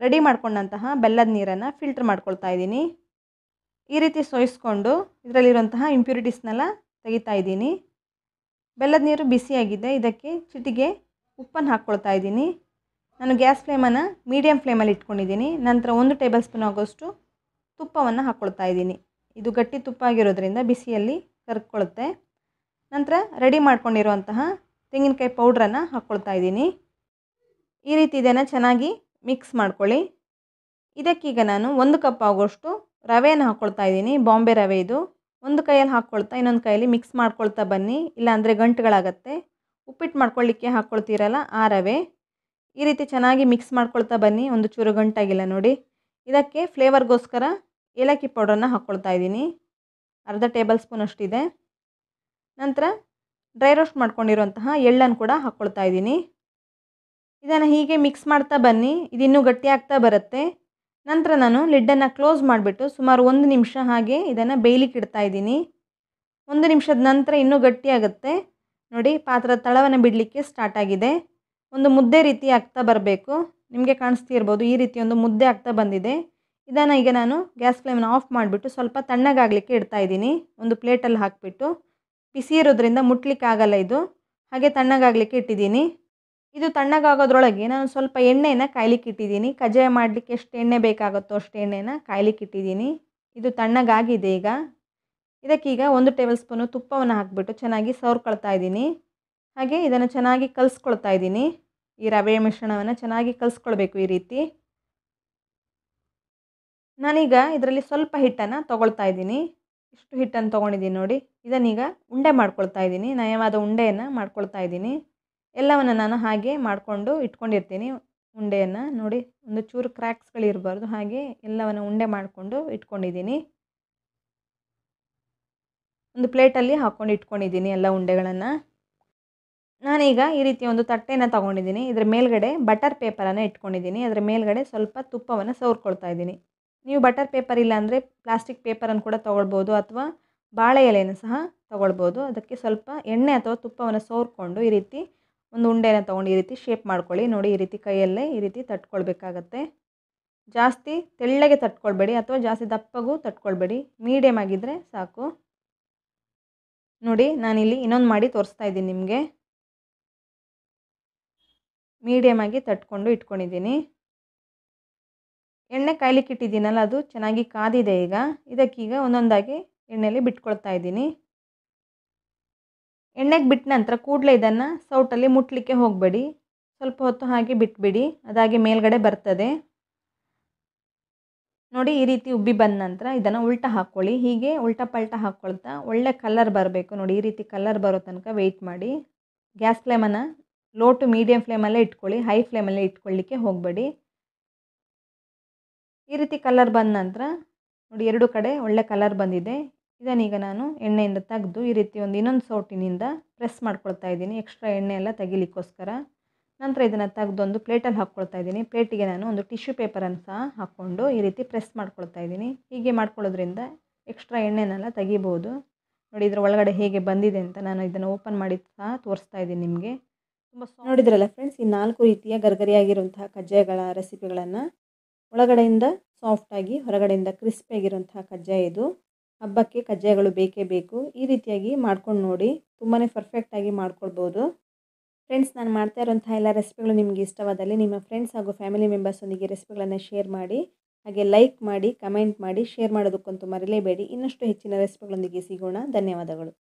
ರೆಡಿ ಮಾಡ್ಕೊಂಡಂತಹ ಬೆಲ್ಲದ ನೀರನ್ನು ಫಿಲ್ಟರ್ ಮಾಡ್ಕೊಳ್ತಾ ಇದ್ದೀನಿ. ಈ ರೀತಿ ಸೋಯಿಸ್ಕೊಂಡು ಇದರಲ್ಲಿರುವಂತಹ ಇಂಪ್ಯೂರಿಟೀಸ್ನೆಲ್ಲ ತೆಗಿತಾ ಇದ್ದೀನಿ. ಬೆಲ್ಲದ ನೀರು ಬಿಸಿಯಾಗಿದೆ. ಇದಕ್ಕೆ ಚಿಟಿಗೆ ಉಪ್ಪನ್ನು ಹಾಕ್ಕೊಳ್ತಾ ಇದ್ದೀನಿ. ನಾನು ಗ್ಯಾಸ್ ಫ್ಲೇಮನ್ನು ಮೀಡಿಯಮ್ ಫ್ಲೇಮಲ್ಲಿ ಇಟ್ಕೊಂಡಿದ್ದೀನಿ. ನಂತರ 1 ಟೇಬಲ್ ಸ್ಪೂನ್ ಆಗೋಷ್ಟು ತುಪ್ಪವನ್ನು ಹಾಕ್ಕೊಳ್ತಾ ಇದ್ದೀನಿ. ಇದು ಗಟ್ಟಿ ತುಪ್ಪ ಆಗಿರೋದ್ರಿಂದ ಬಿಸಿಯಲ್ಲಿ ಕರ್ಕೊಳ್ಳುತ್ತೆ. ನಂತರ ರೆಡಿ ಮಾಡ್ಕೊಂಡಿರುವಂತಹ ತೆಂಗಿನಕಾಯಿ ಪೌಡ್ರನ್ನು ಹಾಕ್ಕೊಳ್ತಾ ಇದ್ದೀನಿ. ಈ ರೀತಿ ಇದನ್ನು ಚೆನ್ನಾಗಿ ಮಿಕ್ಸ್ ಮಾಡ್ಕೊಳ್ಳಿ. ಇದಕ್ಕೀಗ ನಾನು 1 ಕಪ್ ಆಗೋಷ್ಟು ರವೆಯನ್ನು ಹಾಕ್ಕೊಳ್ತಾ ಇದ್ದೀನಿ. ಬಾಂಬೆ ರವೆ ಇದು. ಒಂದು ಕೈಯಲ್ಲಿ ಹಾಕ್ಕೊಳ್ತಾ ಇನ್ನೊಂದು ಕೈಯಲ್ಲಿ ಮಿಕ್ಸ್ ಮಾಡ್ಕೊಳ್ತಾ ಬನ್ನಿ, ಇಲ್ಲಾಂದರೆ ಗಂಟುಗಳಾಗತ್ತೆ. ಉಪ್ಪಿಟ್ಟು ಮಾಡ್ಕೊಳ್ಳಿಕ್ಕೆ ಹಾಕ್ಕೊಳ್ತೀರಲ್ಲ ಆ ರವೆ. ಈ ರೀತಿ ಚೆನ್ನಾಗಿ ಮಿಕ್ಸ್ ಮಾಡ್ಕೊಳ್ತಾ ಬನ್ನಿ, ಒಂದು ಚೂರು ಗಂಟಾಗಿಲ್ಲ ನೋಡಿ. ಇದಕ್ಕೆ ಫ್ಲೇವರ್ಗೋಸ್ಕರ ಏಲಕ್ಕಿ ಪೌಡ್ರನ್ನು ಹಾಕ್ಕೊಳ್ತಾ ಇದ್ದೀನಿ. ಅರ್ಧ ಟೇಬಲ್ ಸ್ಪೂನ್ ಅಷ್ಟಿದೆ. ನಂತರ ಡ್ರೈ ರೋಸ್ಟ್ ಮಾಡ್ಕೊಂಡಿರುವಂತಹ ಎಳ್ಳನ್ನು ಕೂಡ ಹಾಕ್ಕೊಳ್ತಾ ಇದ್ದೀನಿ. ಇದನ್ನು ಹೀಗೆ ಮಿಕ್ಸ್ ಮಾಡ್ತಾ ಬನ್ನಿ, ಇದಿನ್ನೂ ಗಟ್ಟಿ ಆಗ್ತಾ ಬರುತ್ತೆ. ನಂತರ ನಾನು ಲಿಡ್ಡನ್ನು ಕ್ಲೋಸ್ ಮಾಡಿಬಿಟ್ಟು ಸುಮಾರು 1 ನಿಮಿಷ ಹಾಗೆ ಇದನ್ನು ಬೇಯಲಿಕ್ಕೆ ಇಡ್ತಾ ಇದ್ದೀನಿ. 1 ನಿಮಿಷದ ನಂತರ ಇನ್ನೂ ಗಟ್ಟಿಯಾಗುತ್ತೆ ನೋಡಿ. ಪಾತ್ರದ ತಳವನ್ನು ಬಿಡಲಿಕ್ಕೆ ಸ್ಟಾರ್ಟ್ ಆಗಿದೆ. ಒಂದು ಮುದ್ದೆ ರೀತಿ ಆಗ್ತಾ ಬರಬೇಕು. ನಿಮಗೆ ಕಾಣಿಸ್ತಿರ್ಬೋದು, ಈ ರೀತಿ ಒಂದು ಮುದ್ದೆ ಆಗ್ತಾ ಬಂದಿದೆ. ಇದನ್ನು ಈಗ ನಾನು ಗ್ಯಾಸ್ ಫ್ಲೇಮನ್ನು ಆಫ್ ಮಾಡಿಬಿಟ್ಟು ಸ್ವಲ್ಪ ತಣ್ಣಗಾಗಲಿಕ್ಕೆ ಇಡ್ತಾ ಇದ್ದೀನಿ. ಒಂದು ಪ್ಲೇಟಲ್ಲಿ ಹಾಕಿಬಿಟ್ಟು, ಬಿಸಿ ಇರೋದ್ರಿಂದ ಮುಟ್ಲಿಕ್ಕಾಗಲ್ಲ ಇದು, ಹಾಗೆ ತಣ್ಣಗಾಗಲಿಕ್ಕೆ ಇಟ್ಟಿದ್ದೀನಿ. ಇದು ತಣ್ಣಗಾಗೋದ್ರೊಳಗೆ ನಾನು ಸ್ವಲ್ಪ ಎಣ್ಣೆಯನ್ನು ಕಾಯ್ಲಿಕ್ಕೆ ಇಟ್ಟಿದ್ದೀನಿ. ಕಜ್ಜಾಯ ಮಾಡಲಿಕ್ಕೆ ಎಷ್ಟು ಎಣ್ಣೆ ಬೇಕಾಗುತ್ತೋ ಅಷ್ಟು ಎಣ್ಣೆನ ಕಾಯ್ಲಿಕ್ಕೆ ಇಟ್ಟಿದ್ದೀನಿ. ಇದು ತಣ್ಣಗಾಗಿದೆ ಈಗ. ಇದಕ್ಕೀಗ 1 ಟೇಬಲ್ ಸ್ಪೂನು ತುಪ್ಪವನ್ನು ಹಾಕಿಬಿಟ್ಟು ಚೆನ್ನಾಗಿ ಸವರ್ಕೊಳ್ತಾ ಇದ್ದೀನಿ. ಹಾಗೆ ಇದನ್ನು ಚೆನ್ನಾಗಿ ಕಲಿಸ್ಕೊಳ್ತಾ ಇದ್ದೀನಿ. ಈ ರವೆ ಮಿಶ್ರಣವನ್ನು ಚೆನ್ನಾಗಿ ಕಲಿಸ್ಕೊಳ್ಬೇಕು ಈ ರೀತಿ. ನಾನೀಗ ಇದರಲ್ಲಿ ಸ್ವಲ್ಪ ಹಿಟ್ಟನ್ನು ತೊಗೊಳ್ತಾ ಇದ್ದೀನಿ. ಇಷ್ಟು ಹಿಟ್ಟನ್ನು ತೊಗೊಂಡಿದ್ದೀನಿ ನೋಡಿ. ಇದನ್ನೀಗ ಉಂಡೆ ಮಾಡ್ಕೊಳ್ತಾ ಇದ್ದೀನಿ. ನಯವಾದ ಉಂಡೆಯನ್ನು ಮಾಡ್ಕೊಳ್ತಾ ಇದ್ದೀನಿ. ಎಲ್ಲವನ್ನು ನಾನು ಹಾಗೆ ಮಾಡಿಕೊಂಡು ಇಟ್ಕೊಂಡಿರ್ತೀನಿ. ಉಂಡೆಯನ್ನು ನೋಡಿ, ಒಂದು ಚೂರು ಕ್ರ್ಯಾಕ್ಸ್ಗಳಿರಬಾರ್ದು, ಹಾಗೆ ಎಲ್ಲವನ್ನು ಉಂಡೆ ಮಾಡಿಕೊಂಡು ಇಟ್ಕೊಂಡಿದ್ದೀನಿ. ಒಂದು ಪ್ಲೇಟಲ್ಲಿ ಹಾಕ್ಕೊಂಡು ಇಟ್ಕೊಂಡಿದ್ದೀನಿ ಎಲ್ಲ ಉಂಡೆಗಳನ್ನು. ನಾನೀಗ ಈ ರೀತಿ ಒಂದು ತಟ್ಟೆಯನ್ನು ತೊಗೊಂಡಿದ್ದೀನಿ. ಇದರ ಮೇಲ್ಗಡೆ ಬಟರ್ ಪೇಪರನ್ನು ಇಟ್ಕೊಂಡಿದ್ದೀನಿ. ಅದರ ಮೇಲ್ಗಡೆ ಸ್ವಲ್ಪ ತುಪ್ಪವನ್ನು ಸವರ್ಕೊಳ್ತಾ ಇದ್ದೀನಿ. ನೀವು ಬಟರ್ ಪೇಪರ್ ಇಲ್ಲ ಅಂದರೆ ಪ್ಲಾಸ್ಟಿಕ್ ಪೇಪರನ್ನು ಕೂಡ ತೊಗೊಳ್ಬೋದು, ಅಥವಾ ಬಾಳೆ ಎಲೆಯನ್ನು ಸಹ ತೊಗೊಳ್ಬೋದು. ಅದಕ್ಕೆ ಸ್ವಲ್ಪ ಎಣ್ಣೆ ಅಥವಾ ತುಪ್ಪವನ್ನು ಸವರ್ಕೊಂಡು ಈ ರೀತಿ ಒಂದು ಉಂಡೆನ ತೊಗೊಂಡು ಈ ರೀತಿ ಶೇಪ್ ಮಾಡ್ಕೊಳ್ಳಿ ನೋಡಿ. ಈ ರೀತಿ ಕೈಯಲ್ಲೇ ಈ ರೀತಿ ತಟ್ಕೊಳ್ಬೇಕಾಗತ್ತೆ. ಜಾಸ್ತಿ ತೆಳ್ಳಗೆ ತಟ್ಕೊಳ್ಬೇಡಿ ಅಥವಾ ಜಾಸ್ತಿ ದಪ್ಪಗೂ ತಟ್ಕೊಳ್ಬೇಡಿ, ಮೀಡಿಯಮ್ ಆಗಿದ್ದರೆ ಸಾಕು ನೋಡಿ. ನಾನಿಲ್ಲಿ ಇನ್ನೊಂದು ಮಾಡಿ ತೋರಿಸ್ತಾ ಇದ್ದೀನಿ ನಿಮಗೆ. ಮೀಡಿಯಮ್ ಆಗಿ ತಟ್ಕೊಂಡು ಇಟ್ಕೊಂಡಿದ್ದೀನಿ. ಎಣ್ಣೆ ಕಾಯ್ಲಿಕ್ಕೆ ಇಟ್ಟಿದ್ದೀನಲ್ಲ, ಅದು ಚೆನ್ನಾಗಿ ಕಾದಿದೆ ಈಗ. ಇದಕ್ಕೀಗ ಒಂದೊಂದಾಗಿ ಎಣ್ಣೆಯಲ್ಲಿ ಬಿಟ್ಕೊಳ್ತಾ ಇದ್ದೀನಿ. ಎಣ್ಣೆಗೆ ಬಿಟ್ಟ ನಂತರ ಕೂಡಲೇ ಇದನ್ನು ಸೌಟಲ್ಲಿ ಮುಟ್ಲಿಕ್ಕೆ ಹೋಗಬೇಡಿ. ಸ್ವಲ್ಪ ಹೊತ್ತು ಹಾಗೆ ಬಿಟ್ಬಿಡಿ, ಅದಾಗಿ ಮೇಲ್ಗಡೆ ಬರ್ತದೆ ನೋಡಿ. ಈ ರೀತಿ ಉಬ್ಬಿ ಬಂದ ನಂತರ ಇದನ್ನು ಉಲ್ಟಾ ಹಾಕ್ಕೊಳ್ಳಿ. ಹೀಗೆ ಉಲ್ಟಾ ಪಲ್ಟಾ ಹಾಕ್ಕೊಳ್ತಾ ಒಳ್ಳೆ ಕಲರ್ ಬರಬೇಕು ನೋಡಿ. ಈ ರೀತಿ ಕಲರ್ ಬರೋ ತನಕ ವೆಯ್ಟ್ ಮಾಡಿ. ಗ್ಯಾಸ್ ಫ್ಲೇಮನ್ನು ಲೋ ಟು ಮೀಡಿಯಮ್ ಫ್ಲೇಮಲ್ಲೇ ಇಟ್ಕೊಳ್ಳಿ, ಹೈ ಫ್ಲೇಮಲ್ಲೇ ಇಟ್ಕೊಳ್ಳಿಕ್ಕೆ ಹೋಗಬೇಡಿ. ಈ ರೀತಿ ಕಲರ್ ಬಂದ ನಂತರ ನೋಡಿ, 2 ಕಡೆ ಒಳ್ಳೆ ಕಲರ್ ಬಂದಿದೆ. ಇದನ್ನೀಗ ನಾನು ಎಣ್ಣೆಯಿಂದ ತೆಗೆದು ಈ ರೀತಿ ಇನ್ನೊಂದು ಸೌಟಿನಿಂದ ಪ್ರೆಸ್ ಮಾಡ್ಕೊಳ್ತಾ ಇದ್ದೀನಿ, ಎಕ್ಸ್ಟ್ರಾ ಎಣ್ಣೆ ಎಲ್ಲ ತೆಗಿಲಿಕ್ಕೋಸ್ಕರ. ನಂತರ ಇದನ್ನು ತೆಗೆದು ಒಂದು ಪ್ಲೇಟಲ್ಲಿ ಹಾಕ್ಕೊಳ್ತಾ ಇದ್ದೀನಿ. ಪ್ಲೇಟಿಗೆ ನಾನು ಒಂದು ಟಿಶ್ಯೂ ಪೇಪರನ್ನು ಸಹ ಹಾಕ್ಕೊಂಡು ಈ ರೀತಿ ಪ್ರೆಸ್ ಮಾಡ್ಕೊಳ್ತಾ ಇದ್ದೀನಿ. ಹೀಗೆ ಮಾಡ್ಕೊಳ್ಳೋದ್ರಿಂದ ಎಕ್ಸ್ಟ್ರಾ ಎಣ್ಣೆನೆಲ್ಲ ತೆಗಿಬೋದು ನೋಡಿ. ಇದರ ಒಳಗಡೆ ಹೇಗೆ ಬಂದಿದೆ ಅಂತ ನಾನು ಇದನ್ನು ಓಪನ್ ಮಾಡಿ ಸಹ ತೋರಿಸ್ತಾ ಇದ್ದೀನಿ ನಿಮಗೆ. ತುಂಬ ನೋಡಿದ್ರಲ್ಲ ಫ್ರೆಂಡ್ಸ್, ಈ 4 ರೀತಿಯ ಗರ್ಗರಿಯಾಗಿರುವಂತಹ ಕಜ್ಜಾಯಗಳ ರೆಸಿಪಿಗಳನ್ನು. ಒಳಗಡೆಯಿಂದ ಸಾಫ್ಟಾಗಿ ಹೊರಗಡೆಯಿಂದ ಕ್ರಿಸ್ಪಿಯಾಗಿರುವಂತಹ ಕಜ್ಜಾಯ ಇದು. ಹಬ್ಬಕ್ಕೆ ಕಜ್ಜಾಯಗಳು ಬೇಕೇ ಬೇಕು. ಈ ರೀತಿಯಾಗಿ ಮಾಡ್ಕೊಂಡು ನೋಡಿ, ತುಂಬಾ ಪರ್ಫೆಕ್ಟಾಗಿ ಮಾಡ್ಕೊಳ್ಬೋದು ಫ್ರೆಂಡ್ಸ್. ನಾನು ಮಾಡ್ತಾ ಇರೋಂಥ ಎಲ್ಲ ರೆಸಿಪಿಗಳು ನಿಮಗೆ ಇಷ್ಟವಾದಲ್ಲಿ ನಿಮ್ಮ ಫ್ರೆಂಡ್ಸ್ ಹಾಗೂ ಫ್ಯಾಮಿಲಿ ಮೆಂಬರ್ಸೊಂದಿಗೆ ರೆಸಿಪಿಗಳನ್ನು ಶೇರ್ ಮಾಡಿ, ಹಾಗೆ ಲೈಕ್ ಮಾಡಿ, ಕಮೆಂಟ್ ಮಾಡಿ, ಶೇರ್ ಮಾಡೋದಕ್ಕಂತೂ ಮರೆಯಲೇಬೇಡಿ. ಇನ್ನಷ್ಟು ಹೆಚ್ಚಿನ ರೆಸಿಪಿಗಳೊಂದಿಗೆ ಸಿಗೋಣ. ಧನ್ಯವಾದಗಳು.